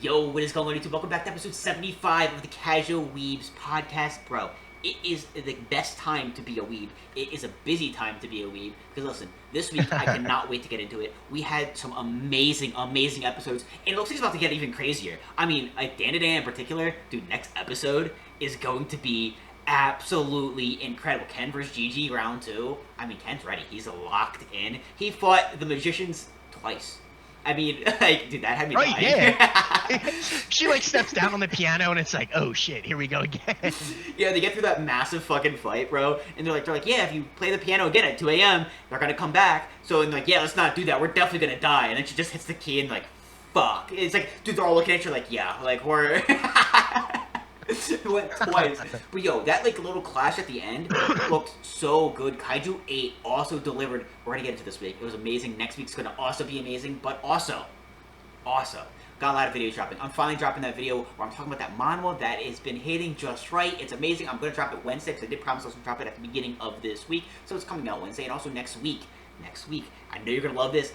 Yo, what is going on YouTube? Welcome back to episode 75 of the Casual Weebs podcast. Bro, it is the best time to be a weeb. It is a busy time to be a weeb. Because listen, this week I cannot wait to get into it. We had some amazing episodes, and it looks like it's about to get even crazier. I mean, like DanDaDan in particular, dude, next episode is going to be absolutely incredible. Ken versus Gigi round 2. I mean, Ken's ready. He's locked in. He fought the magicians twice. I mean, like, dude, that had me dying. Yeah. She, like, steps down on the piano, and it's like, oh, shit, here we go again. Yeah, they get through that massive fucking fight, bro, and they're like, yeah, if you play the piano again at 2 a.m., they're gonna come back. So, and like, yeah, let's not do that. We're definitely gonna die. And then she just hits the key and, like, fuck. It's like, dude, they're all looking at you like, yeah, like, we're... It went twice. But yo, that like little clash at the end looked so good. Kaiju 8 also delivered. We're gonna get into this week. It was amazing. Next week's gonna also be amazing. But also, got a lot of videos dropping. I'm finally dropping that video where I'm talking about that manhwa that has been hitting just right. It's amazing. I'm gonna drop it Wednesday because I did promise I was gonna drop it at the beginning of this week. So it's coming out Wednesday and also next week. I know you're gonna love this.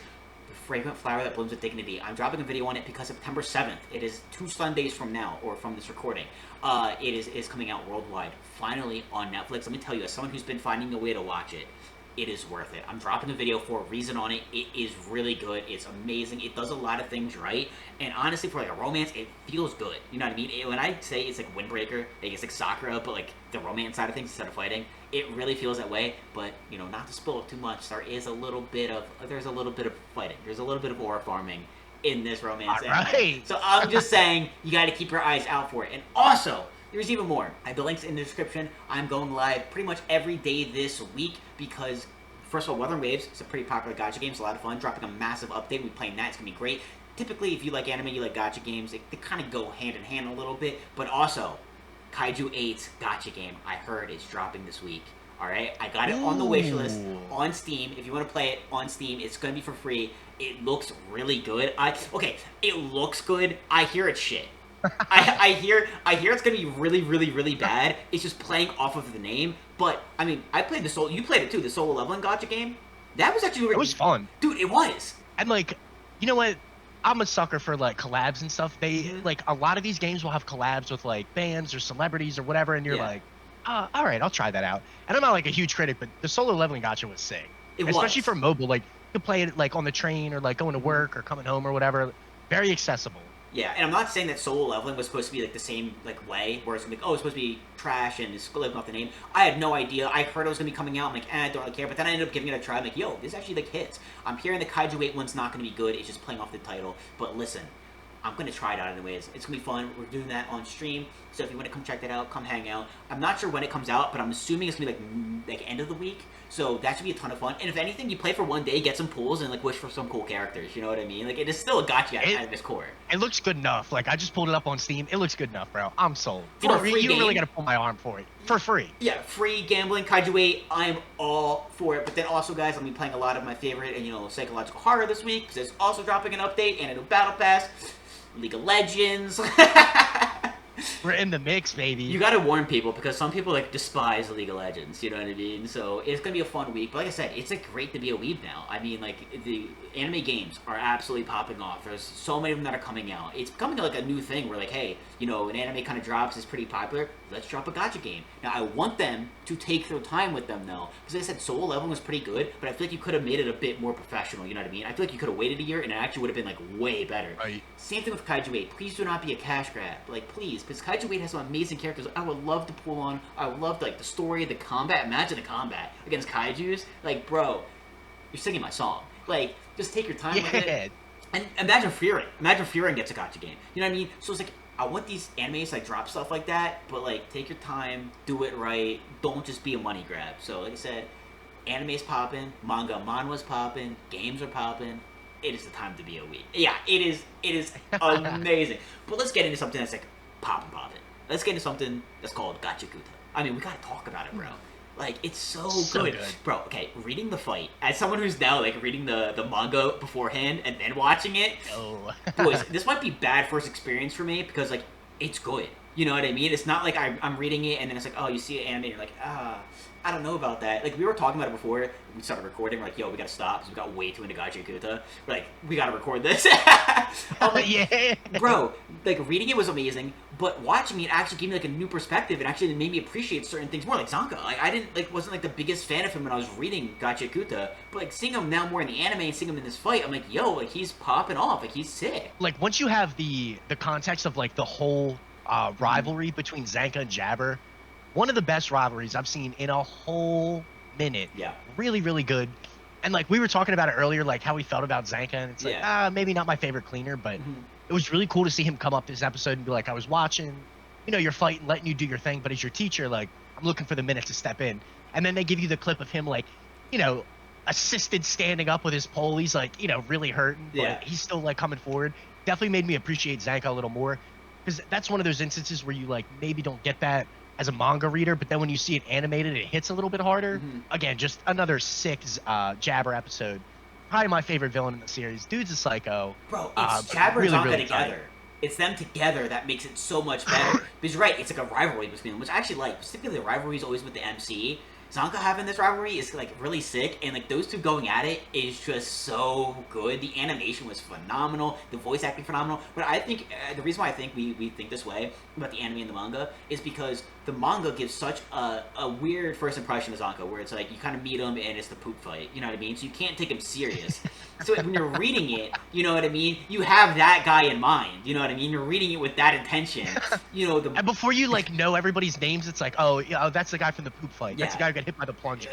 Fragrant Flower That Blooms with Dignity. I'm dropping a video on it because September 7th. It is 2 Sundays from now, or from this recording. It is coming out worldwide, finally on Netflix. Let me tell you, as someone who's been finding a way to watch it, it is worth it. I'm dropping a video for a reason on it. It is really good. It's amazing. It does a lot of things right. And honestly, for like a romance, it feels good. You know what I mean? When I say it's like Windbreaker, like it's like Sakura, but like the romance side of things instead of fighting, it really feels that way. But, you know, not to spoil it too much, there's a little bit of fighting. There's a little bit of aura farming in this romance. All right. So I'm just saying, you got to keep your eyes out for it. And also, there's even more. I have the links in the description. I'm going live pretty much every day this week because, first of all, Wuthering Waves is a pretty popular gacha game. It's a lot of fun. Dropping a massive update. We're playing that. It's going to be great. Typically, if you like anime, you like gacha games, they kind of go hand in hand a little bit. But also, Kaiju 8's gacha game, I heard, is dropping this week. Alright? I got it on the wish list on Steam. If you want to play it on Steam, it's going to be for free. It looks really good. Okay, it looks good. I hear it's shit. I hear it's gonna be really bad. It's just playing off of the name. But I mean, I played you played it too, the solo leveling gacha game. That was actually It was fun, dude. It was. and like, you know what? I'm a sucker for like collabs and stuff. They like a lot of these games will have collabs with like bands or celebrities or whatever, and you're like, all right, I'll try that out. And I'm not like a huge critic, but the solo leveling gacha was sick, especially for mobile. Like you could play it like on the train or like going to work or coming home or whatever. Very accessible. Yeah, and I'm not saying that solo leveling was supposed to be like the same like way, where it's like, oh, it's supposed to be trash and it's living off the name. I had no idea. I heard it was gonna be coming out. I'm like, I don't really care. But then I ended up giving it a try. I'm like, yo, this actually like hits. I'm hearing the Kaiju 8 one's not gonna be good. It's just playing off the title. But listen, I'm gonna try it out anyways. It's gonna be fun. We're doing that on stream. So if you want to come check that out, come hang out. I'm not sure when it comes out, but I'm assuming it's gonna be like end of the week. So that should be a ton of fun. And if anything, you play for one day, get some pools, and like wish for some cool characters. You know what I mean? Like it is still a gacha at its core. It looks good enough. Like I just pulled it up on Steam. It looks good enough, bro. I'm sold. You For a free you game. really gotta pull my arm for it for free. Yeah, free gambling, Kaiju 8, I'm all for it. But then also, guys, I'll be playing a lot of my favorite and, you know, psychological horror this week, because it's also dropping an update and a new battle pass. League of Legends. We're in the mix, baby. You gotta warn people, because some people, like, despise League of Legends, you know what I mean? So, it's gonna be a fun week. But like I said, it's, like, great to be a weeb now. I mean, like, the anime games are absolutely popping off. There's so many of them that are coming out. It's becoming, like, a new thing where, like, hey, you know, an anime kind of drops, is pretty popular, let's drop a gacha game. Now, I want them to take their time with them, though. Because like I said, solo leveling was pretty good, but I feel like you could have made it a bit more professional, you know what I mean? I feel like you could have waited a year, and it actually would have been, like, way better. Right. Same thing with Kaiju 8. Please do not be a cash grab. Like, please. Because Kaiju 8 has some amazing characters I would love to pull on. I would love, like, the story, the combat. Imagine the combat against Kaijus. Like, bro, you're singing my song. Like, just take your time with it. And imagine Fearing. Imagine Fearing gets a gacha game. You know what I mean? So it's like, I want these animes to, like, drop stuff like that, but, like, take your time, do it right, don't just be a money grab. So, like I said, anime's popping, manhwa's popping, games are popping. It is the time to be a weeb. Yeah, it is amazing. But let's get into something that's, like, poppin'. Let's get into something that's called Gachiakuta. I mean, we gotta talk about it, bro. Like, it's so good. Bro, okay, reading the fight, as someone who's now, like, reading the manga beforehand and then watching it, boys, this might be bad first experience for me because, like, it's good. You know what I mean? It's not like I'm reading it and then it's like, oh, you see it animated, you're like, I don't know about that. Like, we were talking about it before we started recording. We're like, yo, we gotta stop because we got way too into Gachiakuta. We're like, we gotta record this. I'm like, Yeah. bro, like, reading it was amazing, but watching it actually gave me, like, a new perspective and actually made me appreciate certain things more. Like, Zanka. Like, I didn't, like, wasn't, like, the biggest fan of him when I was reading Gachiakuta, but, like, seeing him now more in the anime and seeing him in this fight, I'm like, yo, like, he's popping off. Like, he's sick. Like, once you have the context of, like, the whole rivalry between Zanka and Jabber, one of the best rivalries I've seen in a whole minute. Yeah. Really, really good. And like we were talking about it earlier, like how we felt about Zanka, and it's like, maybe not my favorite cleaner, but it was really cool to see him come up this episode and be like, I was watching, you know, you're fighting, letting you do your thing, but as your teacher, like, I'm looking for the minute to step in. And then they give you the clip of him, like, you know, assisted standing up with his pole. He's like, you know, really hurting, but he's still like coming forward. Definitely made me appreciate Zanka a little more, because that's one of those instances where you like maybe don't get that as a manga reader, but then when you see it animated, it hits a little bit harder. Again, just another sick Jabber episode. Probably my favorite villain in the series. Dude's a psycho. Bro, it's Jabber and Zanka together. It's them together that makes it so much better. Because you're right, it's like a rivalry between them, which I actually like. Particularly the rivalry is always with the MC. Zanka having this rivalry is like really sick, and like those two going at it is just so good. The animation was phenomenal, the voice acting phenomenal. But I think the reason why I think we think this way about the anime and the manga is because the manga gives such a weird first impression of Zanka, where it's like you kind of meet him and it's the poop fight, you know what I mean? So you can't take him serious. So when you're reading it, you know what I mean? You have that guy in mind, you know what I mean? You're reading it with that intention, you know. And before you like know everybody's names, it's like, oh, yeah, that's the guy from the poop fight. That's the guy who got hit by the plunger.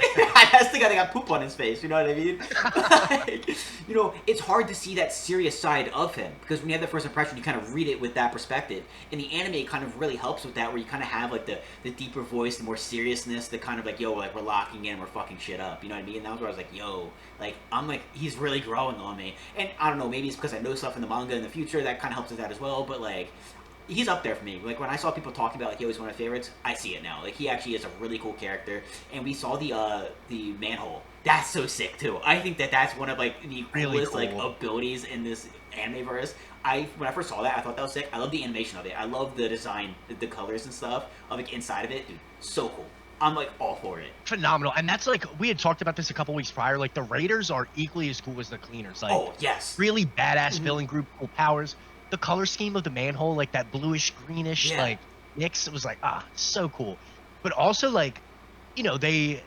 That's the guy that got poop on his face, you know what I mean? Like, you know, it's hard to see that serious side of him, because when you have that first impression, you kind of read it with that perspective. And the anime kind of really helps with that, where you kind of have like the deeper voice, the more seriousness, the kind of like, yo, like we're locking in, we're fucking shit up, you know what I mean? And that was where I was like, yo, like, I'm like, he's really growing on me. And I don't know, maybe it's because I know stuff in the manga in the future that kind of helps with that as well, but like, he's up there for me. Like, when I saw people talking about, like, yo, he's one of my favorites, I see it now. Like, he actually is a really cool character. And we saw the manhole. That's so sick, too. I think that that's one of, like, the coolest, like, abilities in this anime-verse. When I first saw that, I thought that was sick. I love the animation of it. I love the design, the colors and stuff of, like, inside of it. Dude, so cool. I'm, like, all for it. Phenomenal. And that's, like, we had talked about this a couple weeks prior. Like, the Raiders are equally as cool as the Cleaners. Like, oh, yes. Really badass villain group, cool powers. The color scheme of the manhole, like that bluish, greenish, like, mix, it was like, so cool. But also, like, you know, the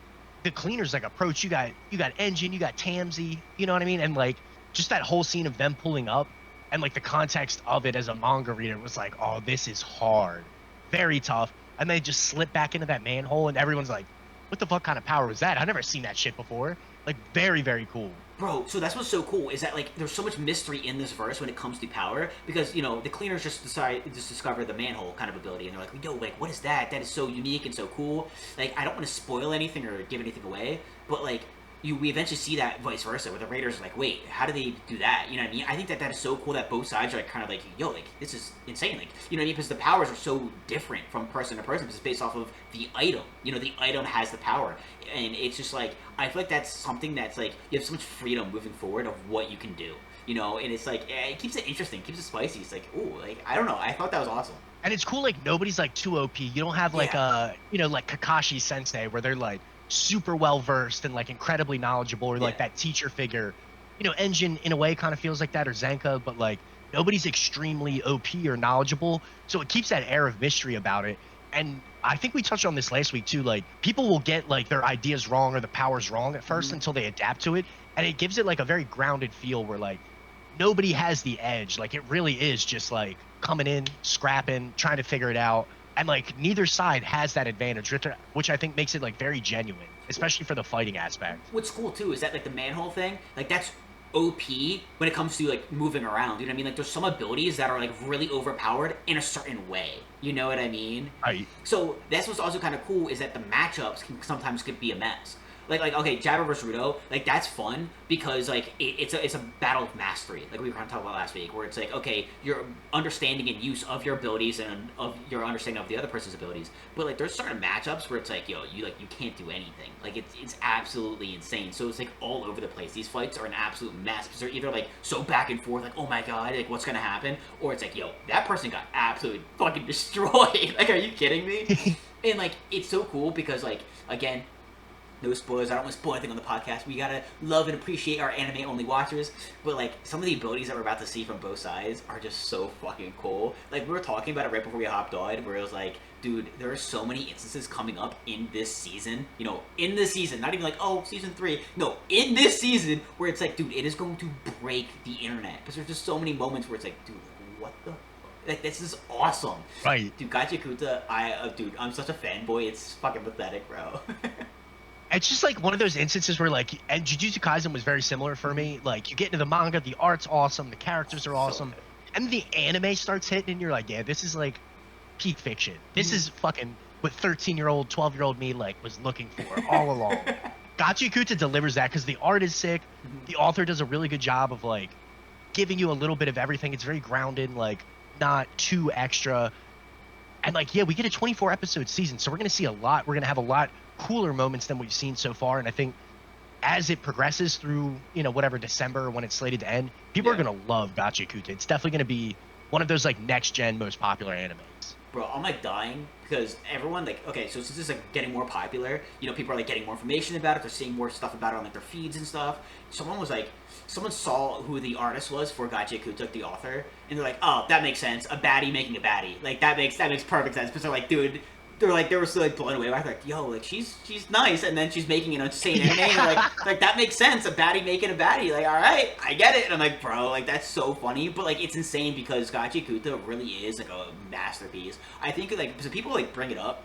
Cleaners, like, approach, you got Engine, you got Tamsy, you know what I mean? And, like, just that whole scene of them pulling up, and, like, the context of it as a manga reader was like, oh, this is hard. Very tough. And they just slip back into that manhole, and everyone's like, what the fuck kind of power was that? I've never seen that shit before. Like, very, very cool. Bro, so that's what's so cool, is that, like, there's so much mystery in this verse when it comes to power, because, you know, the Cleaners just discover the manhole kind of ability, and they're like, yo, like, what is that? That is so unique and so cool. Like, I don't want to spoil anything or give anything away, but, like, we eventually see that vice versa, where the Raiders are like, wait, how do they do that? You know what I mean? I think that is so cool that both sides are, like, kind of like, yo, like, this is insane. Like, you know what I mean? Because the powers are so different from person to person, because it's based off of the item. You know, the item has the power. And it's just, like, I feel like that's something that's, like, you have so much freedom moving forward of what you can do. You know, and it's, like, it keeps it interesting, keeps it spicy. It's like, ooh, like, I don't know. I thought that was awesome. And it's cool, like, nobody's, like, too OP. You don't have, like, you know, like Kakashi Sensei, where they're, like, super well versed and like incredibly knowledgeable, or like that teacher figure. You know, Engine in a way kind of feels like that, or Zanka, but like nobody's extremely OP or knowledgeable, so it keeps that air of mystery about it. And I think we touched on this last week too, like people will get like their ideas wrong or the powers wrong at first until they adapt to it, and it gives it like a very grounded feel where like nobody has the edge. Like it really is just like coming in, scrapping, trying to figure it out. And, like, neither side has that advantage, which I think makes it, like, very genuine, especially for the fighting aspect. What's cool, too, is that, like, the manhole thing, like, that's OP when it comes to, like, moving around. You know what I mean? Like, there's some abilities that are, like, really overpowered in a certain way. You know what I mean? Right. So that's what's also kind of cool, is that the matchups can sometimes could be a mess. like okay, Jabber versus Rudo, like that's fun because like it's a battle of mastery, like we were trying to talk about last week, where it's like okay, your understanding and use of your abilities and of your understanding of the other person's abilities, but like there's certain matchups where it's like yo, you can't do anything, like it's absolutely insane. So it's like all over the place. These fights are an absolute mess because they're either like so back and forth, like oh my god, like what's gonna happen, or it's like yo, that person got absolutely fucking destroyed. Like are you kidding me? And like it's so cool because like again, no spoilers. I don't want to spoil anything on the podcast. We gotta love and appreciate our anime only watchers. But like some of the abilities that we're about to see from both sides are just so fucking cool. Like we were talking about it right before we hopped on, where it was like, dude, there are so many instances coming up in this season. You know, in this season, not even like oh season 3. No, in this season where it's like, dude, it is going to break the internet because there's just so many moments where it's like, dude, what the. Like, this is awesome. Right. Dude, Gachiakuta, dude, I'm such a fanboy. It's fucking pathetic, bro. It's just like one of those instances where like, and Jujutsu Kaisen was very similar for me. Like you get into the manga, the art's awesome, the characters are awesome, and the anime starts hitting and you're like, yeah, this is like peak fiction. This is fucking what 13-year-old, 12-year-old me like was looking for all along. Gachiakuta delivers that because the art is sick. The author does a really good job of like giving you a little bit of everything. It's very grounded, like not too extra. And like, yeah, we get a 24 episode season, so we're going to see a lot. We're going to have a lot cooler moments than we've seen so far. And I think as it progresses through, you know, whatever December when it's slated to end, people are going to love Gachiakuta. It's definitely going to be one of those like next gen most popular animes. Bro, I'm like dying because everyone like, okay, so since it's like getting more popular, you know, people are like getting more information about it. They're seeing more stuff about it on like their feeds and stuff. Someone saw who the artist was for Gachiakuta, like the author, and they're like, oh, that makes sense. A baddie making a baddie. Like that makes perfect sense. Because they're like, dude, they were so like blown away by it. Like, yo, like she's nice, and then she's making an insane anime. And like that makes sense. A baddie making a baddie. Like, all right, I get it. And I'm like, bro, like that's so funny. But like it's insane because Gachiakuta really is like a masterpiece. I think like so people like bring it up,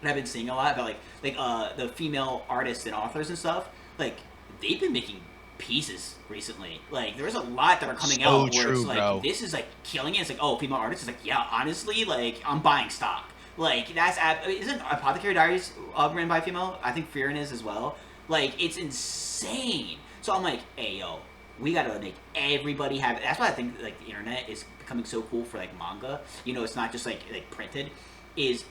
and I've been seeing a lot about like the female artists and authors and stuff. Like they've been making pieces recently. Like there's a lot that are coming out where it's like bro. This is like killing it. It's like, oh, female artists. It's like, yeah, honestly, like I'm buying stock. Like that's isn't Apothecary Diaries written by a female? I think Fearin is as well. Like it's insane. So I'm like, hey yo, we gotta make everybody have. That's why I think like the internet is becoming so cool for like manga. You know, it's not just like printed. It's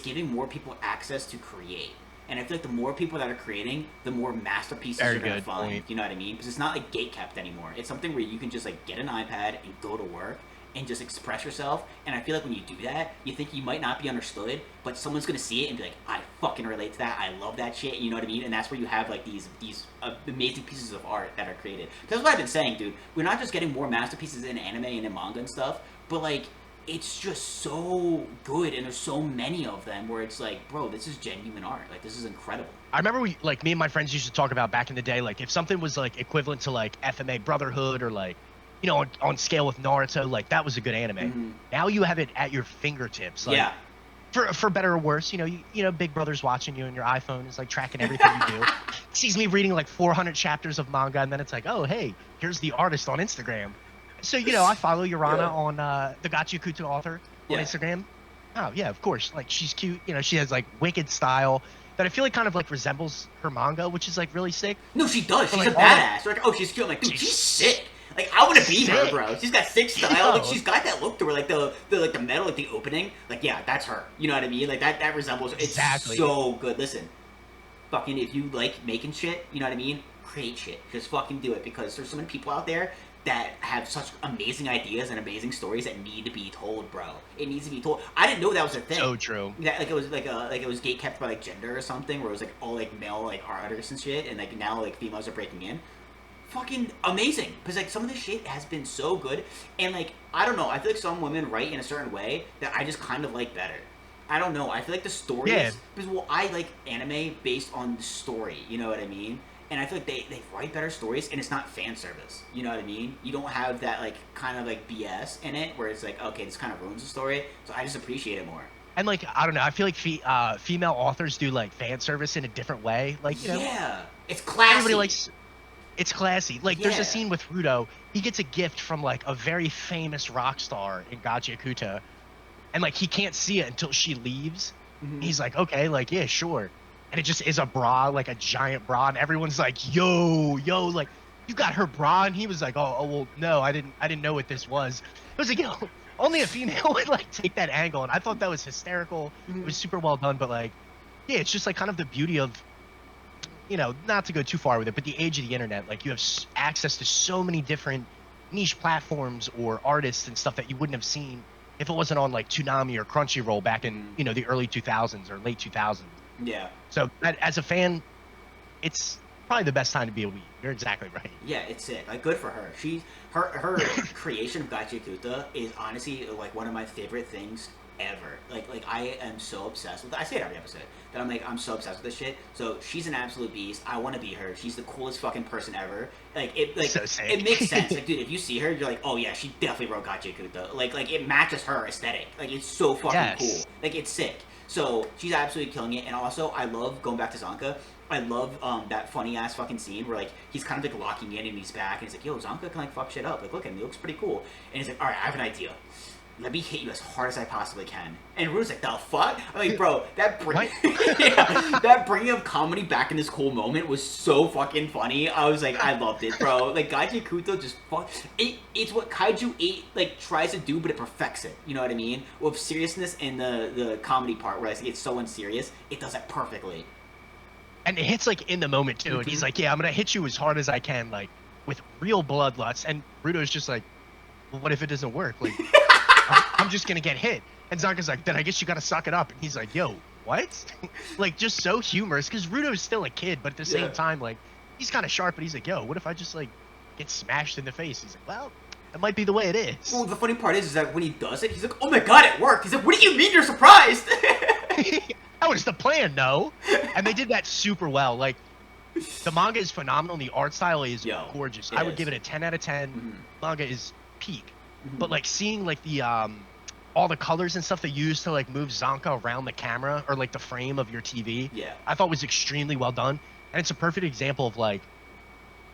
giving more people access to create. And I feel like the more people that are creating, the more masterpieces you're going to find. Point. You know what I mean? Because it's not like gate-kept anymore. It's something where you can just like get an iPad and go to work and just express yourself. And I feel like when you do that, you think you might not be understood, but someone's going to see it and be like, I fucking relate to that. I love that shit. You know what I mean? And that's where you have like these amazing pieces of art that are created. That's what I've been saying, dude. We're not just getting more masterpieces in anime and in manga and stuff, but like it's just so good, and there's so many of them where it's like, bro, this is genuine art. Like, this is incredible. I remember me and my friends used to talk about back in the day, like, if something was, like, equivalent to, like, FMA Brotherhood or, like, you know, on scale with Naruto, like, that was a good anime. Mm-hmm. Now you have it at your fingertips. Like, yeah. For better or worse, you know, Big Brother's watching you, and your iPhone is, like, tracking everything you do. Sees me reading, like, 400 chapters of manga, and then it's like, oh, hey, here's the artist on Instagram. So, you know, I follow Urana on the Gachiakuta author on Instagram. Oh, yeah, of course. Like, she's cute. You know, she has, like, wicked style that I feel like kind of, like, resembles her manga, which is, like, really sick. No, she does. She's like, a badass. Like, oh, she's cute. I'm like, dude, she's sick. Like, I want to be her, bro. She's got sick style. Like, she's got that look to her. Like, the metal, like, the opening. Like, yeah, that's her. You know what I mean? Like, that resembles her. It's so good. Listen, fucking, if you like making shit, you know what I mean? Create shit. Just fucking do it, because there's so many people out there that have such amazing ideas and amazing stories that need to be told, bro. It needs to be told. I didn't know that was a thing. So true. That like it was like it was gate kept by like gender or something, where it was like all like male like artists and shit, and like now like females are breaking in. Fucking amazing, because like some of this shit has been so good, and like I don't know, I feel like some women write in a certain way that I just kind of like better. I don't know. I feel like the stories, because well, I like anime based on the story. You know what I mean? And I feel like they write better stories, and it's not fan service. You know what I mean? You don't have that, like, kind of, like, BS in it, where it's like, okay, this kind of ruins the story, so I just appreciate it more. And, like, I don't know, I feel like female authors do, like, fan service in a different way. Like, you know, yeah, it's classy. Everybody likes, it's classy. Like, there's a scene with Rudo, he gets a gift from, like, a very famous rock star in Gachiakuta, and, like, he can't see it until she leaves. Mm-hmm. He's like, okay, like, yeah, sure. and it just is a bra, like a giant bra, and everyone's like, yo, like, you got her bra, and he was like, oh, well, no, I didn't know what this was. It was like, only a female would like take that angle, and I thought that was hysterical. It was super well done, but like, yeah, it's just like kind of the beauty of, not to go too far with it, but the age of the internet. Like, you have access to so many different niche platforms or artists and stuff that you wouldn't have seen if it wasn't on like Toonami or Crunchyroll back in the early 2000s or late 2000s. Yeah. So as a fan, it's probably the best time to be a weeb. You're exactly right. Yeah, it's sick. Like, good for her. Her creation of Gachiakuta is honestly like one of my favorite things ever. Like I am so obsessed with it. I say it every episode that I'm so obsessed with this shit. So she's an absolute beast. I want to be her. She's the coolest fucking person ever. So it makes sense. Like, dude, if you see her, you're like, oh yeah, she definitely wrote Gachiakuta. Like it matches her aesthetic. Like, it's so fucking cool. Like, it's sick. So she's absolutely killing it. And also, I love going back to Zanka. I love that funny ass fucking scene where like he's kind of like locking in and he's back and he's like, yo, Zanka can like fuck shit up. Like, look at him, he looks pretty cool. And he's like, all right, I have an idea. Let me hit you as hard as I possibly can. And Rude's like, the fuck? I'm like, bro, that bringing up comedy back in this cool moment was so fucking funny. I was like, I loved it, bro. Like, Gachiakuta just it's what Kaiju 8 like tries to do, but it perfects it. You know what I mean? With seriousness and the comedy part where it's so unserious, it does it perfectly. And it hits like in the moment too. And he's like, yeah, I'm gonna hit you as hard as I can, like with real bloodlust. And Rudo's just like, well, what if it doesn't work? Like, I'm just gonna get hit. And Zanka's like, then I guess you gotta suck it up. And he's like, yo, what? Like, just so humorous, because Rudo's still a kid, but at the same time, like, he's kind of sharp. But he's like, yo, what if I just like get smashed in the face? He's like, well, it might be the way it is. Well, the funny part is that when he does it, he's like, oh my god, it worked. He's like, what do you mean you're surprised? That was the plan, no? And they did that super well. Like, the manga is phenomenal. The art style is gorgeous. I would give it a 10 out of 10. Mm-hmm. Manga is peak. Mm-hmm. But like seeing like the all the colors and stuff they use to like move Zanka around the camera or like the frame of your TV, I thought was extremely well done. And it's a perfect example of like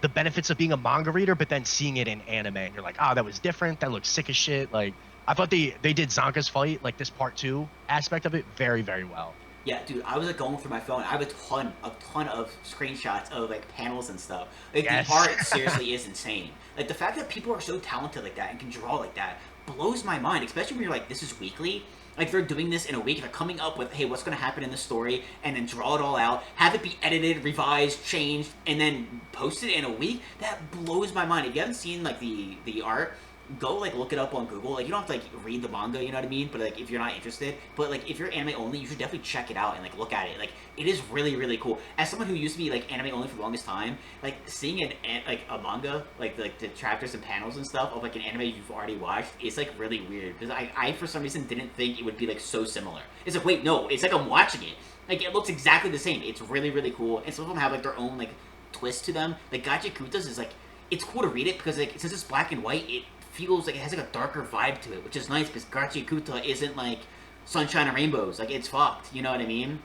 the benefits of being a manga reader, but then seeing it in anime, and you're like, oh, that was different. That looks sick as shit. Like, I thought they did Zanka's fight, like this part 2 aspect of it, very, very well. Yeah, dude, I was like going through my phone. I have a ton of screenshots of like panels and stuff. Like, the art seriously is insane. Like, the fact that people are so talented like that and can draw like that blows my mind. Especially when you're like, this is weekly. Like, they're doing this in a week. They're coming up with, hey, what's going to happen in the story, and then draw it all out, have it be edited, revised, changed, and then posted in a week. That blows my mind. If you haven't seen like the art, go like look it up on Google. Like, you don't have to like read the manga, you know what I mean? But like, if you're not interested, but like if you're anime only, you should definitely check it out and like look at it. Like, it is really, really cool. As someone who used to be like anime only for the longest time, like seeing like a manga, like the chapters and panels and stuff of like an anime you've already watched, it's like really weird because I for some reason didn't think it would be like so similar. It's like, wait, no, it's like I'm watching it. Like, it looks exactly the same. It's really, really cool. And some of them have like their own like twist to them. Like, Gachiakuta's is like, it's cool to read it because like since it's black and white, it feels like it has like a darker vibe to it, which is nice because Gachiakuta isn't like sunshine and rainbows. Like, it's fucked, you know what I mean?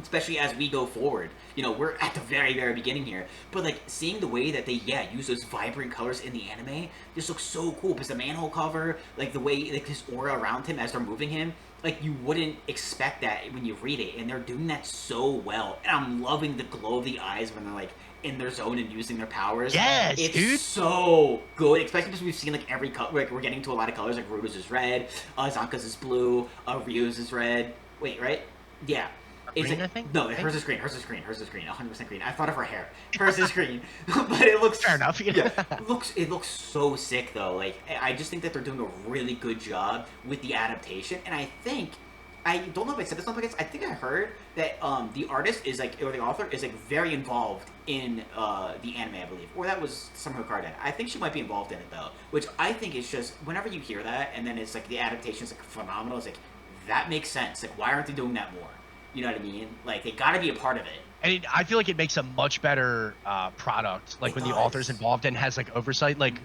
Especially as we go forward. You know, we're at the very, very beginning here. But like, seeing the way that they, use those vibrant colors in the anime just looks so cool because the manhole cover, like the way, like his aura around him as they're moving him, like, you wouldn't expect that when you read it, and they're doing that so well. And I'm loving the glow of the eyes when they're like in their zone and using their powers. Yes, it's dude, so good. Especially because we've seen like every color. Like, we're getting to a lot of colors. Like, Rudo's is red, Zanka's is blue, Ryu's is red. Wait, right? Yeah. It's green, like, I think? No, hers is green. Hers is green. 100% green. I thought of her hair. Hers is green, but it looks fair enough. It looks so sick though. Like, I just think that they're doing a really good job with the adaptation, and I think. I don't know if I said this on podcast. I think I heard that the artist is like, or the author is like very involved in the anime, I believe, or that was Summer Garden. I think she might be involved in it though, which I think is just, whenever you hear that and then it's like the adaptation is like phenomenal, it's like, that makes sense. Like, why aren't they doing that more? You know what I mean? Like, they got to be a part of it. And I feel like it makes a much better product, like when the author's involved and has like oversight. Like,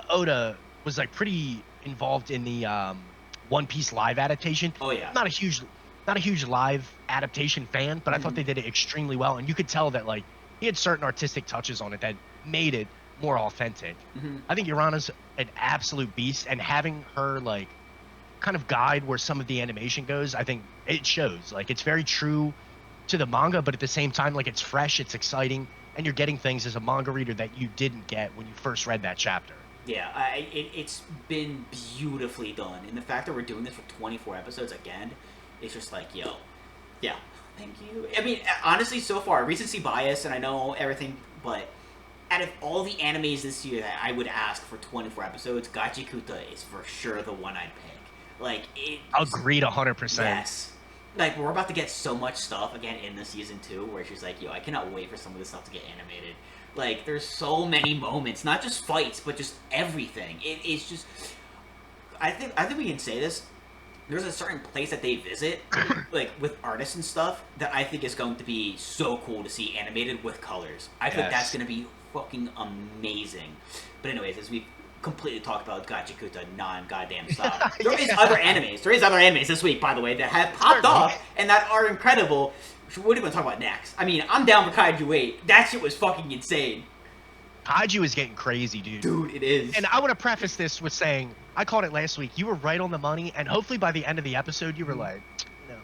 Oda was like pretty involved in the One Piece live adaptation. Oh yeah. Not a huge live adaptation fan, but I thought they did it extremely well, and you could tell that like he had certain artistic touches on it that made it more authentic. I think Urana's an absolute beast, and having her like kind of guide where some of the animation goes, I think it shows. Like, it's very true to the manga, but at the same time, like, it's fresh, it's exciting, and you're getting things as a manga reader that you didn't get when you first read that chapter. Yeah, it's been beautifully done, and the fact that we're doing this for 24 episodes again, it's just like, yo, yeah, thank you. I mean, honestly, so far, recency bias, and I know everything, but out of all the animes this year that I would ask for 24 episodes, Gachiakuta is for sure the one I'd pick. Like, it... Agreed 100%. Yes. Like, we're about to get so much stuff again in the season 2, where she's like, yo, I cannot wait for some of this stuff to get animated. Like, there's so many moments, not just fights, but just everything. It's just... I think we can say this. There's a certain place that they visit, like, with artists and stuff, that I think is going to be so cool to see animated with colors. I think that's going to be fucking amazing. But anyways, as we completely talked about Gachiakuta non-goddamn stop. There is other animes. There is other animes this week, by the way, that have popped off and that are incredible. What are we going to talk about next? I mean, I'm down for Kaiju 8. That shit was fucking insane. Kaiju is getting crazy, dude. Dude, it is. And I want to preface this with saying, I called it last week. You were right on the money, and hopefully by the end of the episode, you were like, no.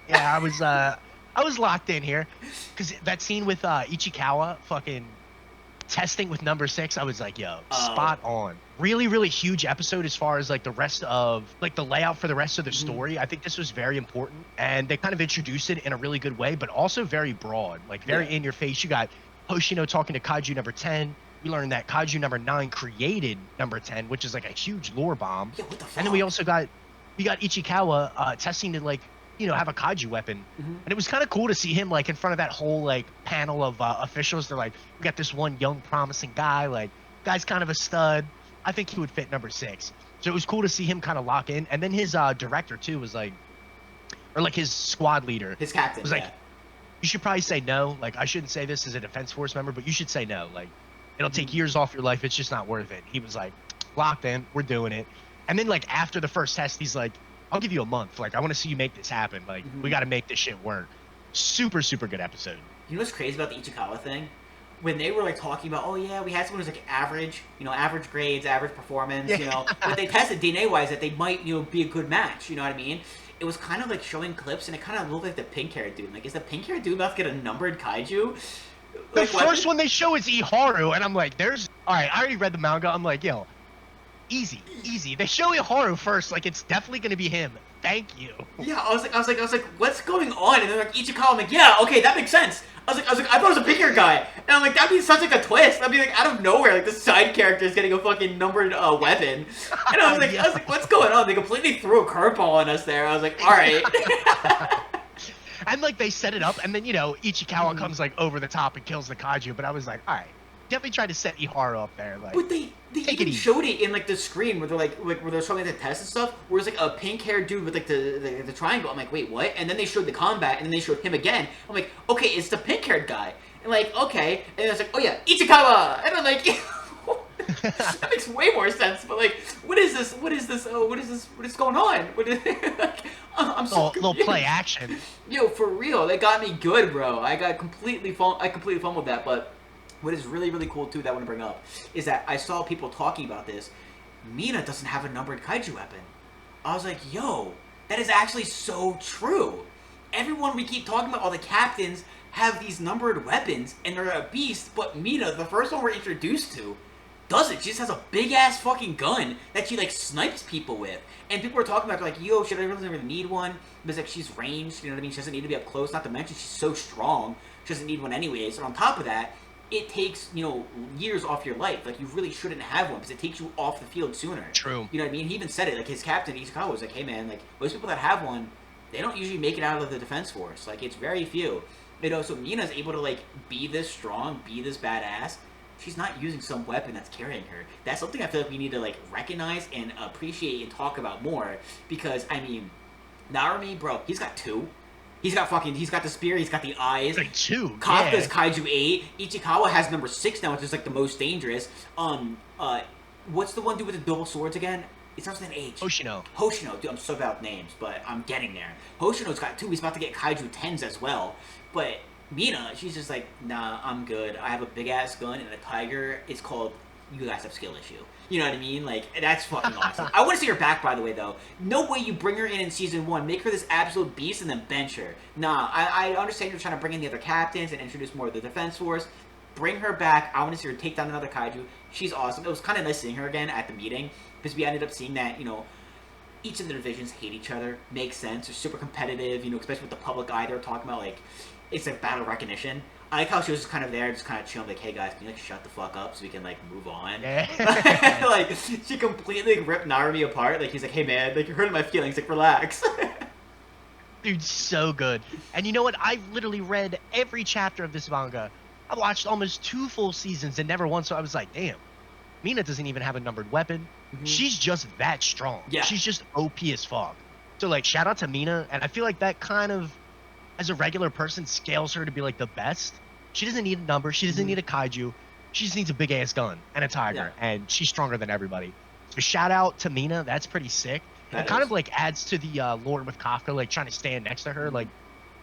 Yeah, I was locked in here. Because that scene with Ichikawa fucking testing with number 6, I was like, yo, spot on. Really, really huge episode as far as like the rest of like the layout for the rest of the story. I think this was very important, and they kind of introduced it in a really good way, but also very broad, like very in your face. You got Hoshino talking to Kaiju number 10. We learned that Kaiju number 9 created number 10, which is like a huge lore bomb. Yeah, what the fuck? And then we also got Ichikawa testing to like, you know, have a Kaiju weapon. And it was kind of cool to see him like in front of that whole like panel of officials. They're like, we got this one young promising guy, like guy's kind of a stud. I think he would fit number 6. So it was cool to see him kind of lock in. And then his director too was like, or like his squad leader, his captain was like, you should probably say no. Like, I shouldn't say this as a Defense Force member, but you should say no. Like, it'll take years off your life. It's just not worth it. He was like, locked in. We're doing it. And then like after the first test, he's like, I'll give you a month. Like, I want to see you make this happen. Like, we got to make this shit work. Super, super good episode. You know what's crazy about the Ichikawa thing? When they were like talking about, oh yeah, we had someone who's like average, you know, average grades, average performance, you know, but they tested DNA-wise that they might, you know, be a good match. You know what I mean? It was kind of like showing clips, and it kind of looked like the pink-haired dude. Like, is the pink-haired dude about to get a numbered kaiju? The first one they show is Iharu, and I'm like, there's... Alright, I already read the manga. I'm like, yo, easy. They show Iharu first. Like, it's definitely going to be him. Thank you. Yeah, I was like, what's going on? And then like Ichikawa, I'm like, yeah, okay, that makes sense. I was like, I thought it was a pink-haired guy. And I'm like, that'd be such like a twist. That'd be like out of nowhere, like the side character is getting a fucking numbered weapon. And I was like, what's going on? They completely threw a curveball on us there. I was like, all right. And like they set it up, and then you know Ichikawa comes like over the top and kills the kaiju. But I was like, all right, definitely tried to set Iharu up there. Like, but they even showed it in like the screen where they're like where they're showing the test and stuff. Where it's like a pink-haired dude with like the triangle. I'm like, wait, what? And then they showed the combat, and then they showed him again. I'm like, okay, it's the pink-haired guy. And like, okay, and it's like, oh yeah, Ichikawa. And I'm like, that makes way more sense. But like, what is this? What is this? Oh, what is this? What is going on? What is, like, I'm so little play action. Yo, for real, they got me good, bro. I completely fumbled that. But what is really, really cool too that I want to bring up is that I saw people talking about this. Mina doesn't have a numbered kaiju weapon. I was like, yo, that is actually so true. Everyone we keep talking about, all the captains have these numbered weapons, and they're a beast. But Mina, the first one we're introduced to, doesn't. She just has a big ass fucking gun that she like snipes people with. And people were talking about like, yo, should I really need one? Because like she's ranged, you know what I mean? She doesn't need to be up close. Not to mention she's so strong. She doesn't need one anyways. And on top of that, it takes, you know, years off your life. Like, you really shouldn't have one because it takes you off the field sooner. True. You know what I mean? He even said it. Like, his captain, Ichikawa, was like, hey, man, like, most people that have one, they don't usually make it out of the defense force. Like, it's very few. You know, so Mina's able to, like, be this strong, be this badass. She's not using some weapon that's carrying her. That's something I feel like we need to, like, recognize and appreciate and talk about more. Because, I mean, Narumi, bro, he's got 2. He's got the spear, he's got the eyes. Like 2. Kafka's Kaiju 8. Ichikawa has number 6 now, which is like the most dangerous. What's the one dude with the double swords again? It starts with an H. Hoshino. Dude, I'm so bad with names, but I'm getting there. Hoshino's got 2, he's about to get Kaiju 10s as well. But Mina, she's just like, nah, I'm good. I have a big ass gun and a tiger. It's called you guys have skill issue. You know what I mean? Like, that's fucking awesome. I want to see her back, by the way, though. No way you bring her in season 1, make her this absolute beast, and then bench her. Nah, I understand you're trying to bring in the other captains and introduce more of the defense force. Bring her back. I want to see her take down another kaiju. She's awesome. It was kind of nice seeing her again at the meeting, because we ended up seeing that, you know, each of the divisions hate each other. Makes sense. They're super competitive, you know, especially with the public eye. They're talking about, like, it's like battle recognition. I like how she was just kind of there, just kind of chilling, like, hey guys, can you, like, shut the fuck up so we can, like, move on? Yeah. Like, she completely ripped Narumi apart. Like, he's like, hey man, like, you're hurting my feelings, like, relax. Dude, so good. And you know what? I've literally read every chapter of this manga. I watched almost 2 full seasons and never once, so I was like, damn, Mina doesn't even have a numbered weapon. She's just that strong. Yeah. She's just OP as fuck. So, like, shout out to Mina, and I feel like that kind of, as a regular person, scales her to be, like, the best. She doesn't need a number. She doesn't need a kaiju. She just needs a big-ass gun and a tiger, and she's stronger than everybody. So shout out to Mina. That's pretty sick. It kind of, like, adds to the lore with Kafka, like, trying to stand next to her. Like,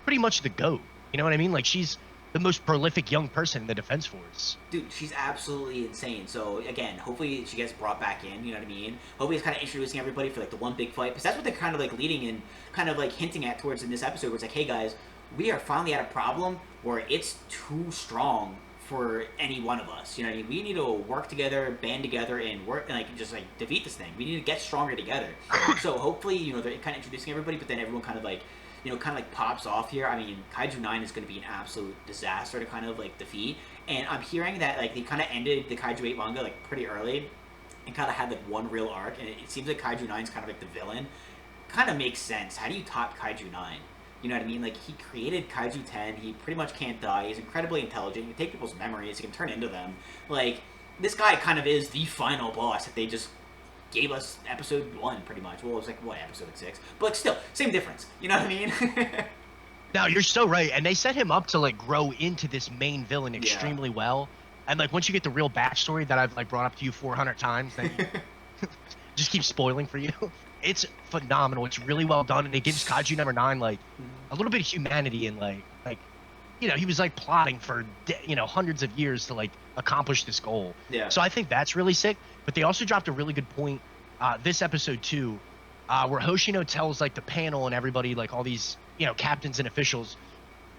pretty much the GOAT. You know what I mean? Like, she's the most prolific young person in the Defense Force. Dude, she's absolutely insane. So, again, hopefully she gets brought back in, you know what I mean? Hopefully it's kind of introducing everybody for, like, the one big fight. Because that's what they're kind of, like, leading and kind of, like, hinting at towards in this episode, where it's like, hey, guys, we are finally at a problem where it's too strong for any one of us. You know what I mean? We need to work together, band together, and work, and, like, just, like, defeat this thing. We need to get stronger together. So, hopefully, you know, they're kind of introducing everybody, but then everyone kind of, like, you know, kind of like pops off here. I mean, Kaiju 9 is going to be an absolute disaster to kind of like defeat. And I'm hearing that like they kind of ended the Kaiju 8 manga like pretty early and kind of had like one real arc. And it seems like Kaiju 9 is kind of like the villain. Kind of makes sense. How do you top Kaiju 9? You know what I mean? Like, he created Kaiju 10. He pretty much can't die. He's incredibly intelligent. He can take people's memories. He can turn into them. Like, this guy kind of is the final boss that they just gave us episode 1, pretty much. Well, it was like, what, episode 6? But like, still, same difference. You know what I mean? No, you're so right. And they set him up to, like, grow into this main villain extremely well. And, like, once you get the real backstory that I've, like, brought up to you 400 times, then just keep spoiling for you. It's phenomenal. It's really well done. And it gives Kaiju number 9, like, a little bit of humanity and, like, you know, he was, like, plotting for, you know, hundreds of years to, like, accomplish this goal. Yeah. So I think that's really sick. But they also dropped a really good point this episode, too, where Hoshino tells, like, the panel and everybody, like, all these, you know, captains and officials,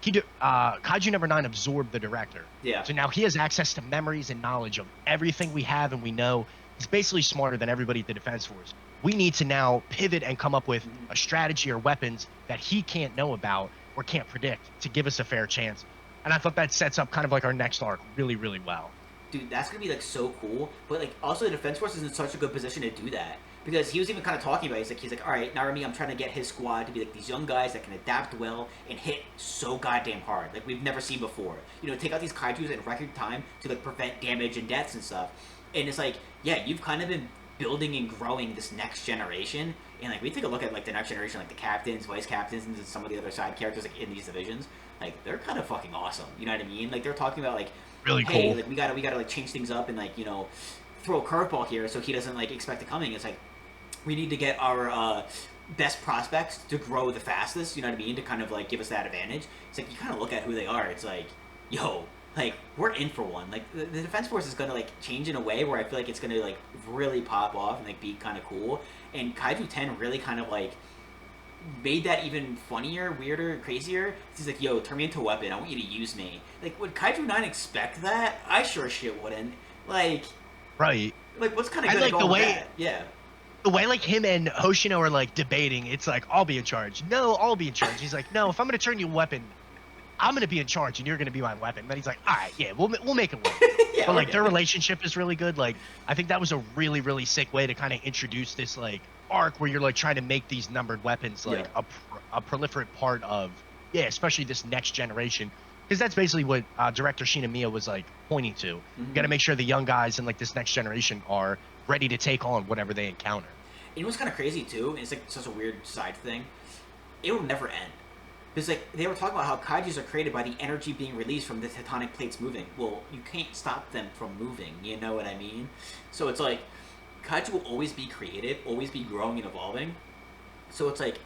Kaiju number 9 absorbed the director. Yeah. So now he has access to memories and knowledge of everything we have and we know. He's basically smarter than everybody at the Defense Force. We need to now pivot and come up with a strategy or weapons that he can't know about or can't predict to give us a fair chance. And I thought that sets up kind of like our next arc really, really well. Dude, that's gonna be like so cool. But like, also the Defense Force is in such a good position to do that, because he was even kind of talking about it. He's like, all right, Narumi, I'm trying to get his squad to be like these young guys that can adapt well and hit so goddamn hard, like we've never seen before. You know, take out these kaijus in record time to like prevent damage and deaths and stuff. And it's like, yeah, you've kind of been building and growing this next generation. And like, we take a look at like the next generation, like the captains, vice captains, and some of the other side characters like in these divisions. Like, they're kind of fucking awesome. You know what I mean? Like, they're talking about like, really hey, cool. Like we gotta like change things up and like, you know, throw a curveball here so he doesn't like expect it coming. It's like, we need to get our best prospects to grow the fastest. You know what I mean? To kind of like give us that advantage. It's like, you kind of look at who they are. It's like, yo, like, we're in for one. Like, the Defense Force is gonna like change in a way where I feel like it's gonna like really pop off and like be kind of cool. And Kaiju 10 really kind of like made that even funnier, weirder, crazier. He's like, yo, turn me into a weapon. I want you to use me. Like, would Kaiju 9 expect that? I sure shit wouldn't. Like, Right. Like, what's kind of good like the way that? Yeah. The way like him and Hoshino are like debating, it's like, I'll be in charge. No, I'll be in charge. He's like, no, if I'm gonna turn you a weapon, I'm gonna be in charge and you're gonna be my weapon. Then he's like, all right, yeah, we'll make it work. Yeah, but like okay. their relationship is really good. Like, I think that was a really, really sick way to kind of introduce this like arc where you're like trying to make these numbered weapons like a proliferate part of, yeah, especially this next generation. Because that's basically what director Shinomiya was like pointing to. You got to make sure the young guys in like this next generation are ready to take on whatever they encounter. You know what's kind of crazy too? It's like such a weird side thing. It will never end. Because like they were talking about how kaijus are created by the energy being released from the tectonic plates moving. Well, you can't stop them from moving. You know what I mean? So it's like kaiju will always be created, always be growing and evolving. So it's like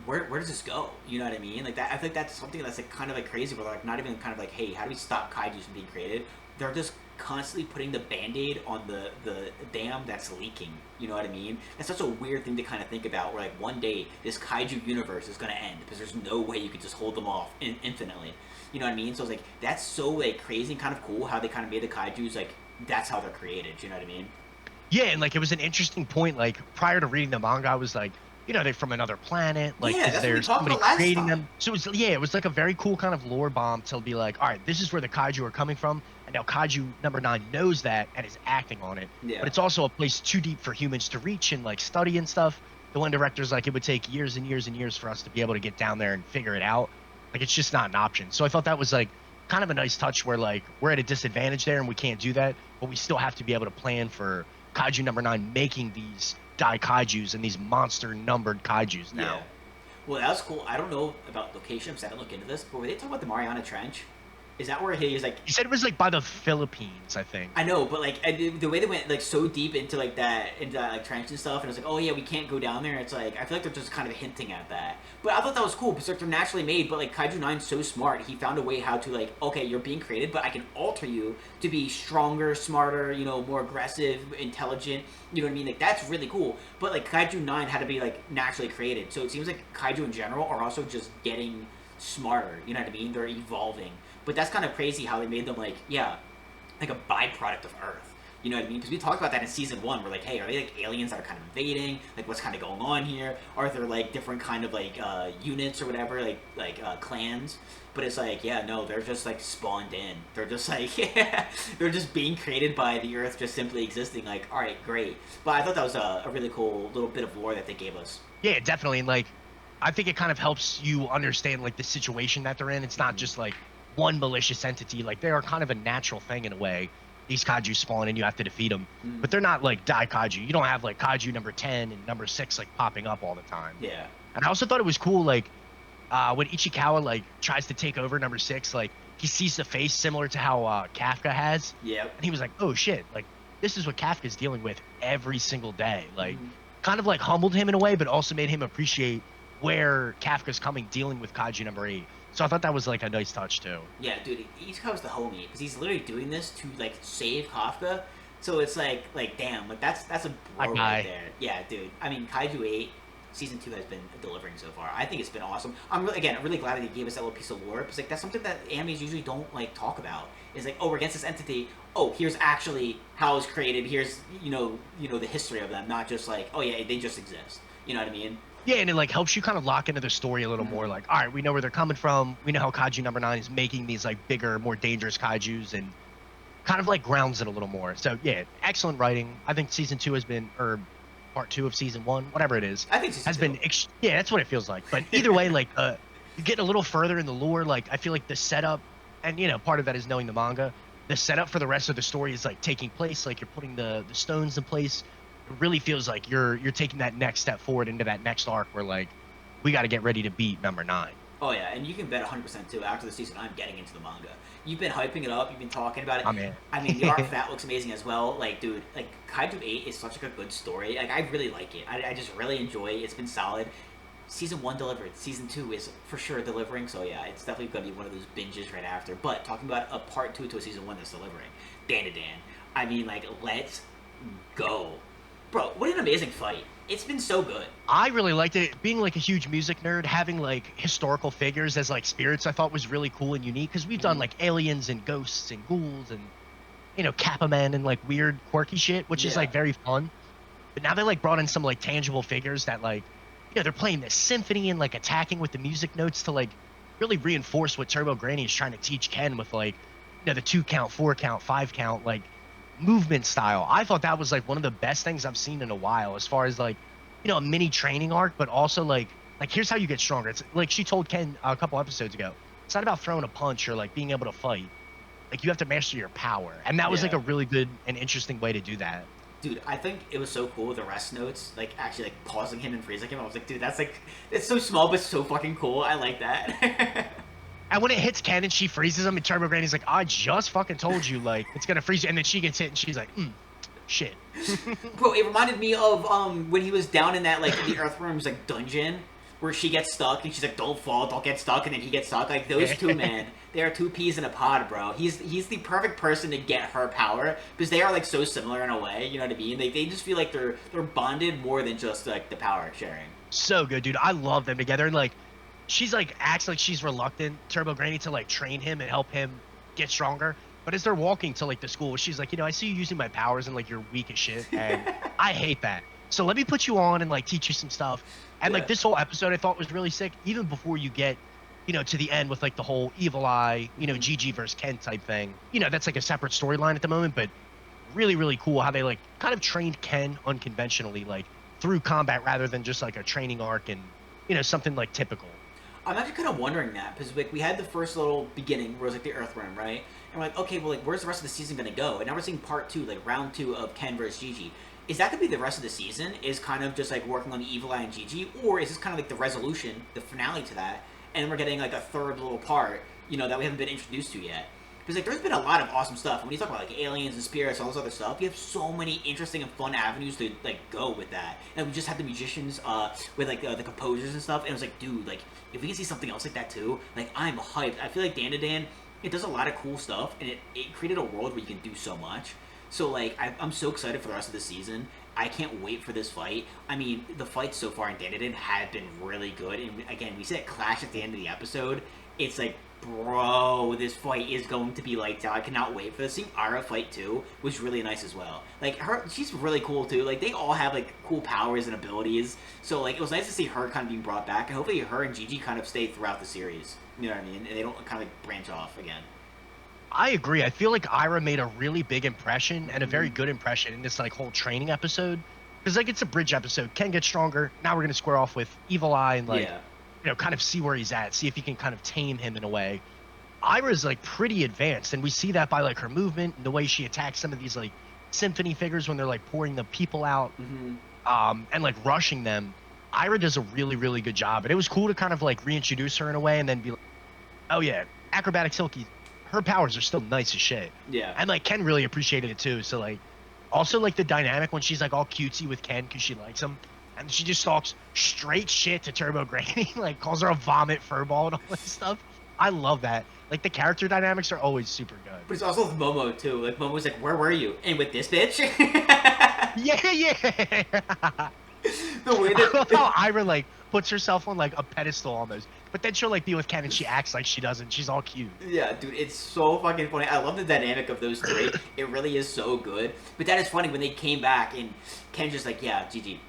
where does this go? You know what I mean? Like that. I think that's something that's like kind of like crazy. Where like not even kind of like, hey, how do we stop kaijus from being created? They're just constantly putting the band-aid on the dam that's leaking. You know what I mean? That's such a weird thing to kind of think about, where like one day this kaiju universe is going to end because there's no way you could just hold them off infinitely. You know what I mean? So it's like, that's so like crazy and kind of cool how they kind of made the kaijus like that's how they're created. You know what I mean? Yeah, and like it was an interesting point. Like prior to reading the manga, I was like, you know, they're from another planet. Like, yeah, is there somebody creating them? So it was like a very cool kind of lore bomb to be like, all right, this is where the kaiju are coming from, and now Kaiju number 9 knows that and is acting on it. Yeah. But it's also a place too deep for humans to reach and like study and stuff. The one director's like, it would take years and years and years for us to be able to get down there and figure it out. Like, it's just not an option. So I thought that was like kind of a nice touch where like we're at a disadvantage there and we can't do that, but we still have to be able to plan for Kaiju number 9 making these Dai Kaijus and these monster numbered Kaijus now. Yeah. Well, that was cool. I don't know about location because I didn't look into this, but were they talking about the Mariana Trench? Is that where he's like? He said it was like by the Philippines, I think. I know, but like the way they went like so deep into that like trench and stuff, and it's like, oh yeah, we can't go down there. It's like I feel like they're just kind of hinting at that. But I thought that was cool because like they're naturally made. But like Kaiju 9's so smart, he found a way how to like, okay, you're being created, but I can alter you to be stronger, smarter, you know, more aggressive, intelligent. You know what I mean? Like that's really cool. But like Kaiju 9 had to be like naturally created, so it seems like Kaiju in general are also just getting smarter. You know what I mean? They're evolving. But that's kind of crazy how they made them like, yeah, like a byproduct of Earth. You know what I mean? Because we talked about that in season 1. We're like, hey, are they like aliens that are kind of invading? Like, what's kind of going on here? Are there like different kind of like units or whatever, like clans? But it's like, yeah, no, they're just like spawned in. They're just like, yeah, they're just being created by the Earth just simply existing. Like, all right, great. But I thought that was a really cool little bit of lore that they gave us. Yeah, definitely. And like, I think it kind of helps you understand like the situation that they're in. It's not just like one malicious entity. Like, they are kind of a natural thing in a way. These kaiju spawn and you have to defeat them, but they're not like Dai Kaiju. You don't have like Kaiju number 10 and number 6 like popping up all the time. Yeah. And I also thought it was cool, like when Ichikawa like tries to take over number 6, like he sees the face similar to how Kafka has. Yep. And he was like, oh shit, like this is what Kafka's dealing with every single day. Like kind of like humbled him in a way, but also made him appreciate where Kafka's coming dealing with Kaiju number 8. So I thought that was like a nice touch too. Yeah, dude, Ichikawa's the homie because he's literally doing this to like save Kafka. So it's like damn, like that's a bro right there. Yeah, dude. I mean, Kaiju 8 season 2 has been delivering so far. I think it's been awesome. I'm really glad that he gave us that little piece of lore because like that's something that animes usually don't like talk about. Is like, oh, we're against this entity. Oh, here's actually how it's created. Here's you know the history of them, not just like, oh yeah, they just exist. You know what I mean? Yeah, and it like helps you kind of lock into the story a little more. Like, all right, we know where they're coming from. We know how Kaiju number 9 is making these like bigger, more dangerous kaijus, and kind of like grounds it a little more. So yeah, excellent writing. I think season 2 has been, or part 2 of season 1, whatever it is, I think has been. Yeah, that's what it feels like. But either way, like you get a little further in the lore. Like I feel like the setup, and you know, part of that is knowing the manga. The setup for the rest of the story is like taking place. Like you're putting the stones in place. It really feels like you're taking that next step forward into that next arc where like we got to get ready to beat number 9. Oh yeah, and you can bet 100% too. After the season, I'm getting into the manga. You've been hyping it up. You've been talking about it. I'm in. I mean, the art for that looks amazing as well. Like, dude, like Kaiju 8 is such like a good story. Like, I really like it. I just really enjoy it. It's been solid. Season 1 delivered. Season 2 is for sure delivering. So yeah, it's definitely gonna be one of those binges right after. But talking about a part 2 to a season 1 that's delivering, DanDaDan. I mean, like, let's go. Bro, what an amazing fight. It's been so good. I really liked it. Being like a huge music nerd, having like historical figures as like spirits, I thought was really cool and unique because we've done like aliens and ghosts and ghouls and, you know, Kappa Men and like weird quirky shit, which is like very fun. But now they like brought in some like tangible figures that like, you know, they're playing this symphony and like attacking with the music notes to like really reinforce what Turbo Granny is trying to teach Ken with like, you know, the 2 count, 4 count, 5 count, like movement style. I thought that was like one of the best things I've seen in a while as far as like, you know, a mini training arc, but also like here's how you get stronger. It's like she told Ken a couple episodes ago, it's not about throwing a punch or like being able to fight. Like you have to master your power. And that was like a really good and interesting way to do that. Dude, I think it was so cool, the rest notes, like actually like pausing him and freezing him. I was like, dude, that's like, it's so small but so fucking cool. I like that. And when it hits Ken and she freezes him, and Turbo Granny's like, I just fucking told you, like, it's gonna freeze you. And then she gets hit and she's like, shit. Bro, it reminded me of when he was down in that, like, the Earthworm's, like, dungeon. where she gets stuck and she's like, "Don't fall, don't get stuck," and then he gets stuck. Like those two men, they are two peas in a pod, bro. He's the perfect person to get her power because they are like so similar in a way. You know what I mean? They just feel like they're bonded more than just like the power sharing. So good, dude. I love them together. And like, she's like acts like she's reluctant, Turbo Granny, to like train him and help him get stronger. But as they're walking to like the school, she's like, I see you using my powers and like you're weak as shit, and I hate that. So let me put you on and like teach you some stuff. And like this whole episode I thought was really sick, even before you get, to the end with like the whole Evil Eye, Gigi versus Ken type thing. That's like a separate storyline at the moment, but really, really cool how they like kind of trained Ken unconventionally, like through combat rather than just like a training arc and, something like typical. I'm actually kind of wondering that because like we had the first little beginning where it was like the Earthworm, right? And we're like, okay, well, like where's the rest of the season gonna go? And now we're seeing part 2, like round 2 of Ken versus Gigi. Is that gonna be the rest of the season? Is kind of just like working on the Evil Eye and Gigi, or is this kind of like the resolution, the finale to that? And we're getting like a third little part, that we haven't been introduced to yet. Because like there's been a lot of awesome stuff. When you talk about like aliens and spirits, all this other stuff, you have so many interesting and fun avenues to like go with that. And we just had the musicians with like the composers and stuff, and it was like, dude, like if we can see something else like that too, like I'm hyped. I feel like DanDaDan, it does a lot of cool stuff, and it created a world where you can do so much. So like I'm so excited for the rest of the season. I can't wait for this fight. I mean, the fights so far in DanDaDan have been really good. And again, we said clash at the end of the episode. It's like, bro, this fight is going to be lights out. I cannot wait for this. Seeing Ara fight too was really nice as well. Like she's really cool too. Like they all have like cool powers and abilities. So like it was nice to see her kind of being brought back. And hopefully her and Gigi kind of stay throughout the series. You know what I mean? And they don't kind of like branch off again. I agree. I feel like Ira made a really big impression and a very good impression in this like whole training episode. Because like it's a bridge episode. Ken gets stronger. Now we're gonna square off with Evil Eye and like kind of see where he's at, see if he can kind of tame him in a way. Ira's like pretty advanced, and we see that by like her movement and the way she attacks some of these like symphony figures when they're like pouring the people out and like rushing them. Ira does a really, really good job. And it was cool to kind of like reintroduce her in a way and then be like, oh yeah, acrobatic Silky, her powers are still nice as shit. Yeah. And like Ken really appreciated it too. So like also like the dynamic when she's like all cutesy with Ken because she likes him. And she just talks straight shit to Turbo Granny, like calls her a vomit furball and all that stuff. I love that. Like the character dynamics are always super good. But it's also with Momo too. Like Momo's like, "Where were you?" And with this bitch. yeah. The way that I love how Ira like puts herself on like a pedestal almost, but then she'll like be with Ken and she acts like she doesn't. She's all cute. Yeah, dude, it's so fucking funny. I love the dynamic of those three. It really is so good. But that is funny when they came back and Ken's just like, "Yeah, Gigi,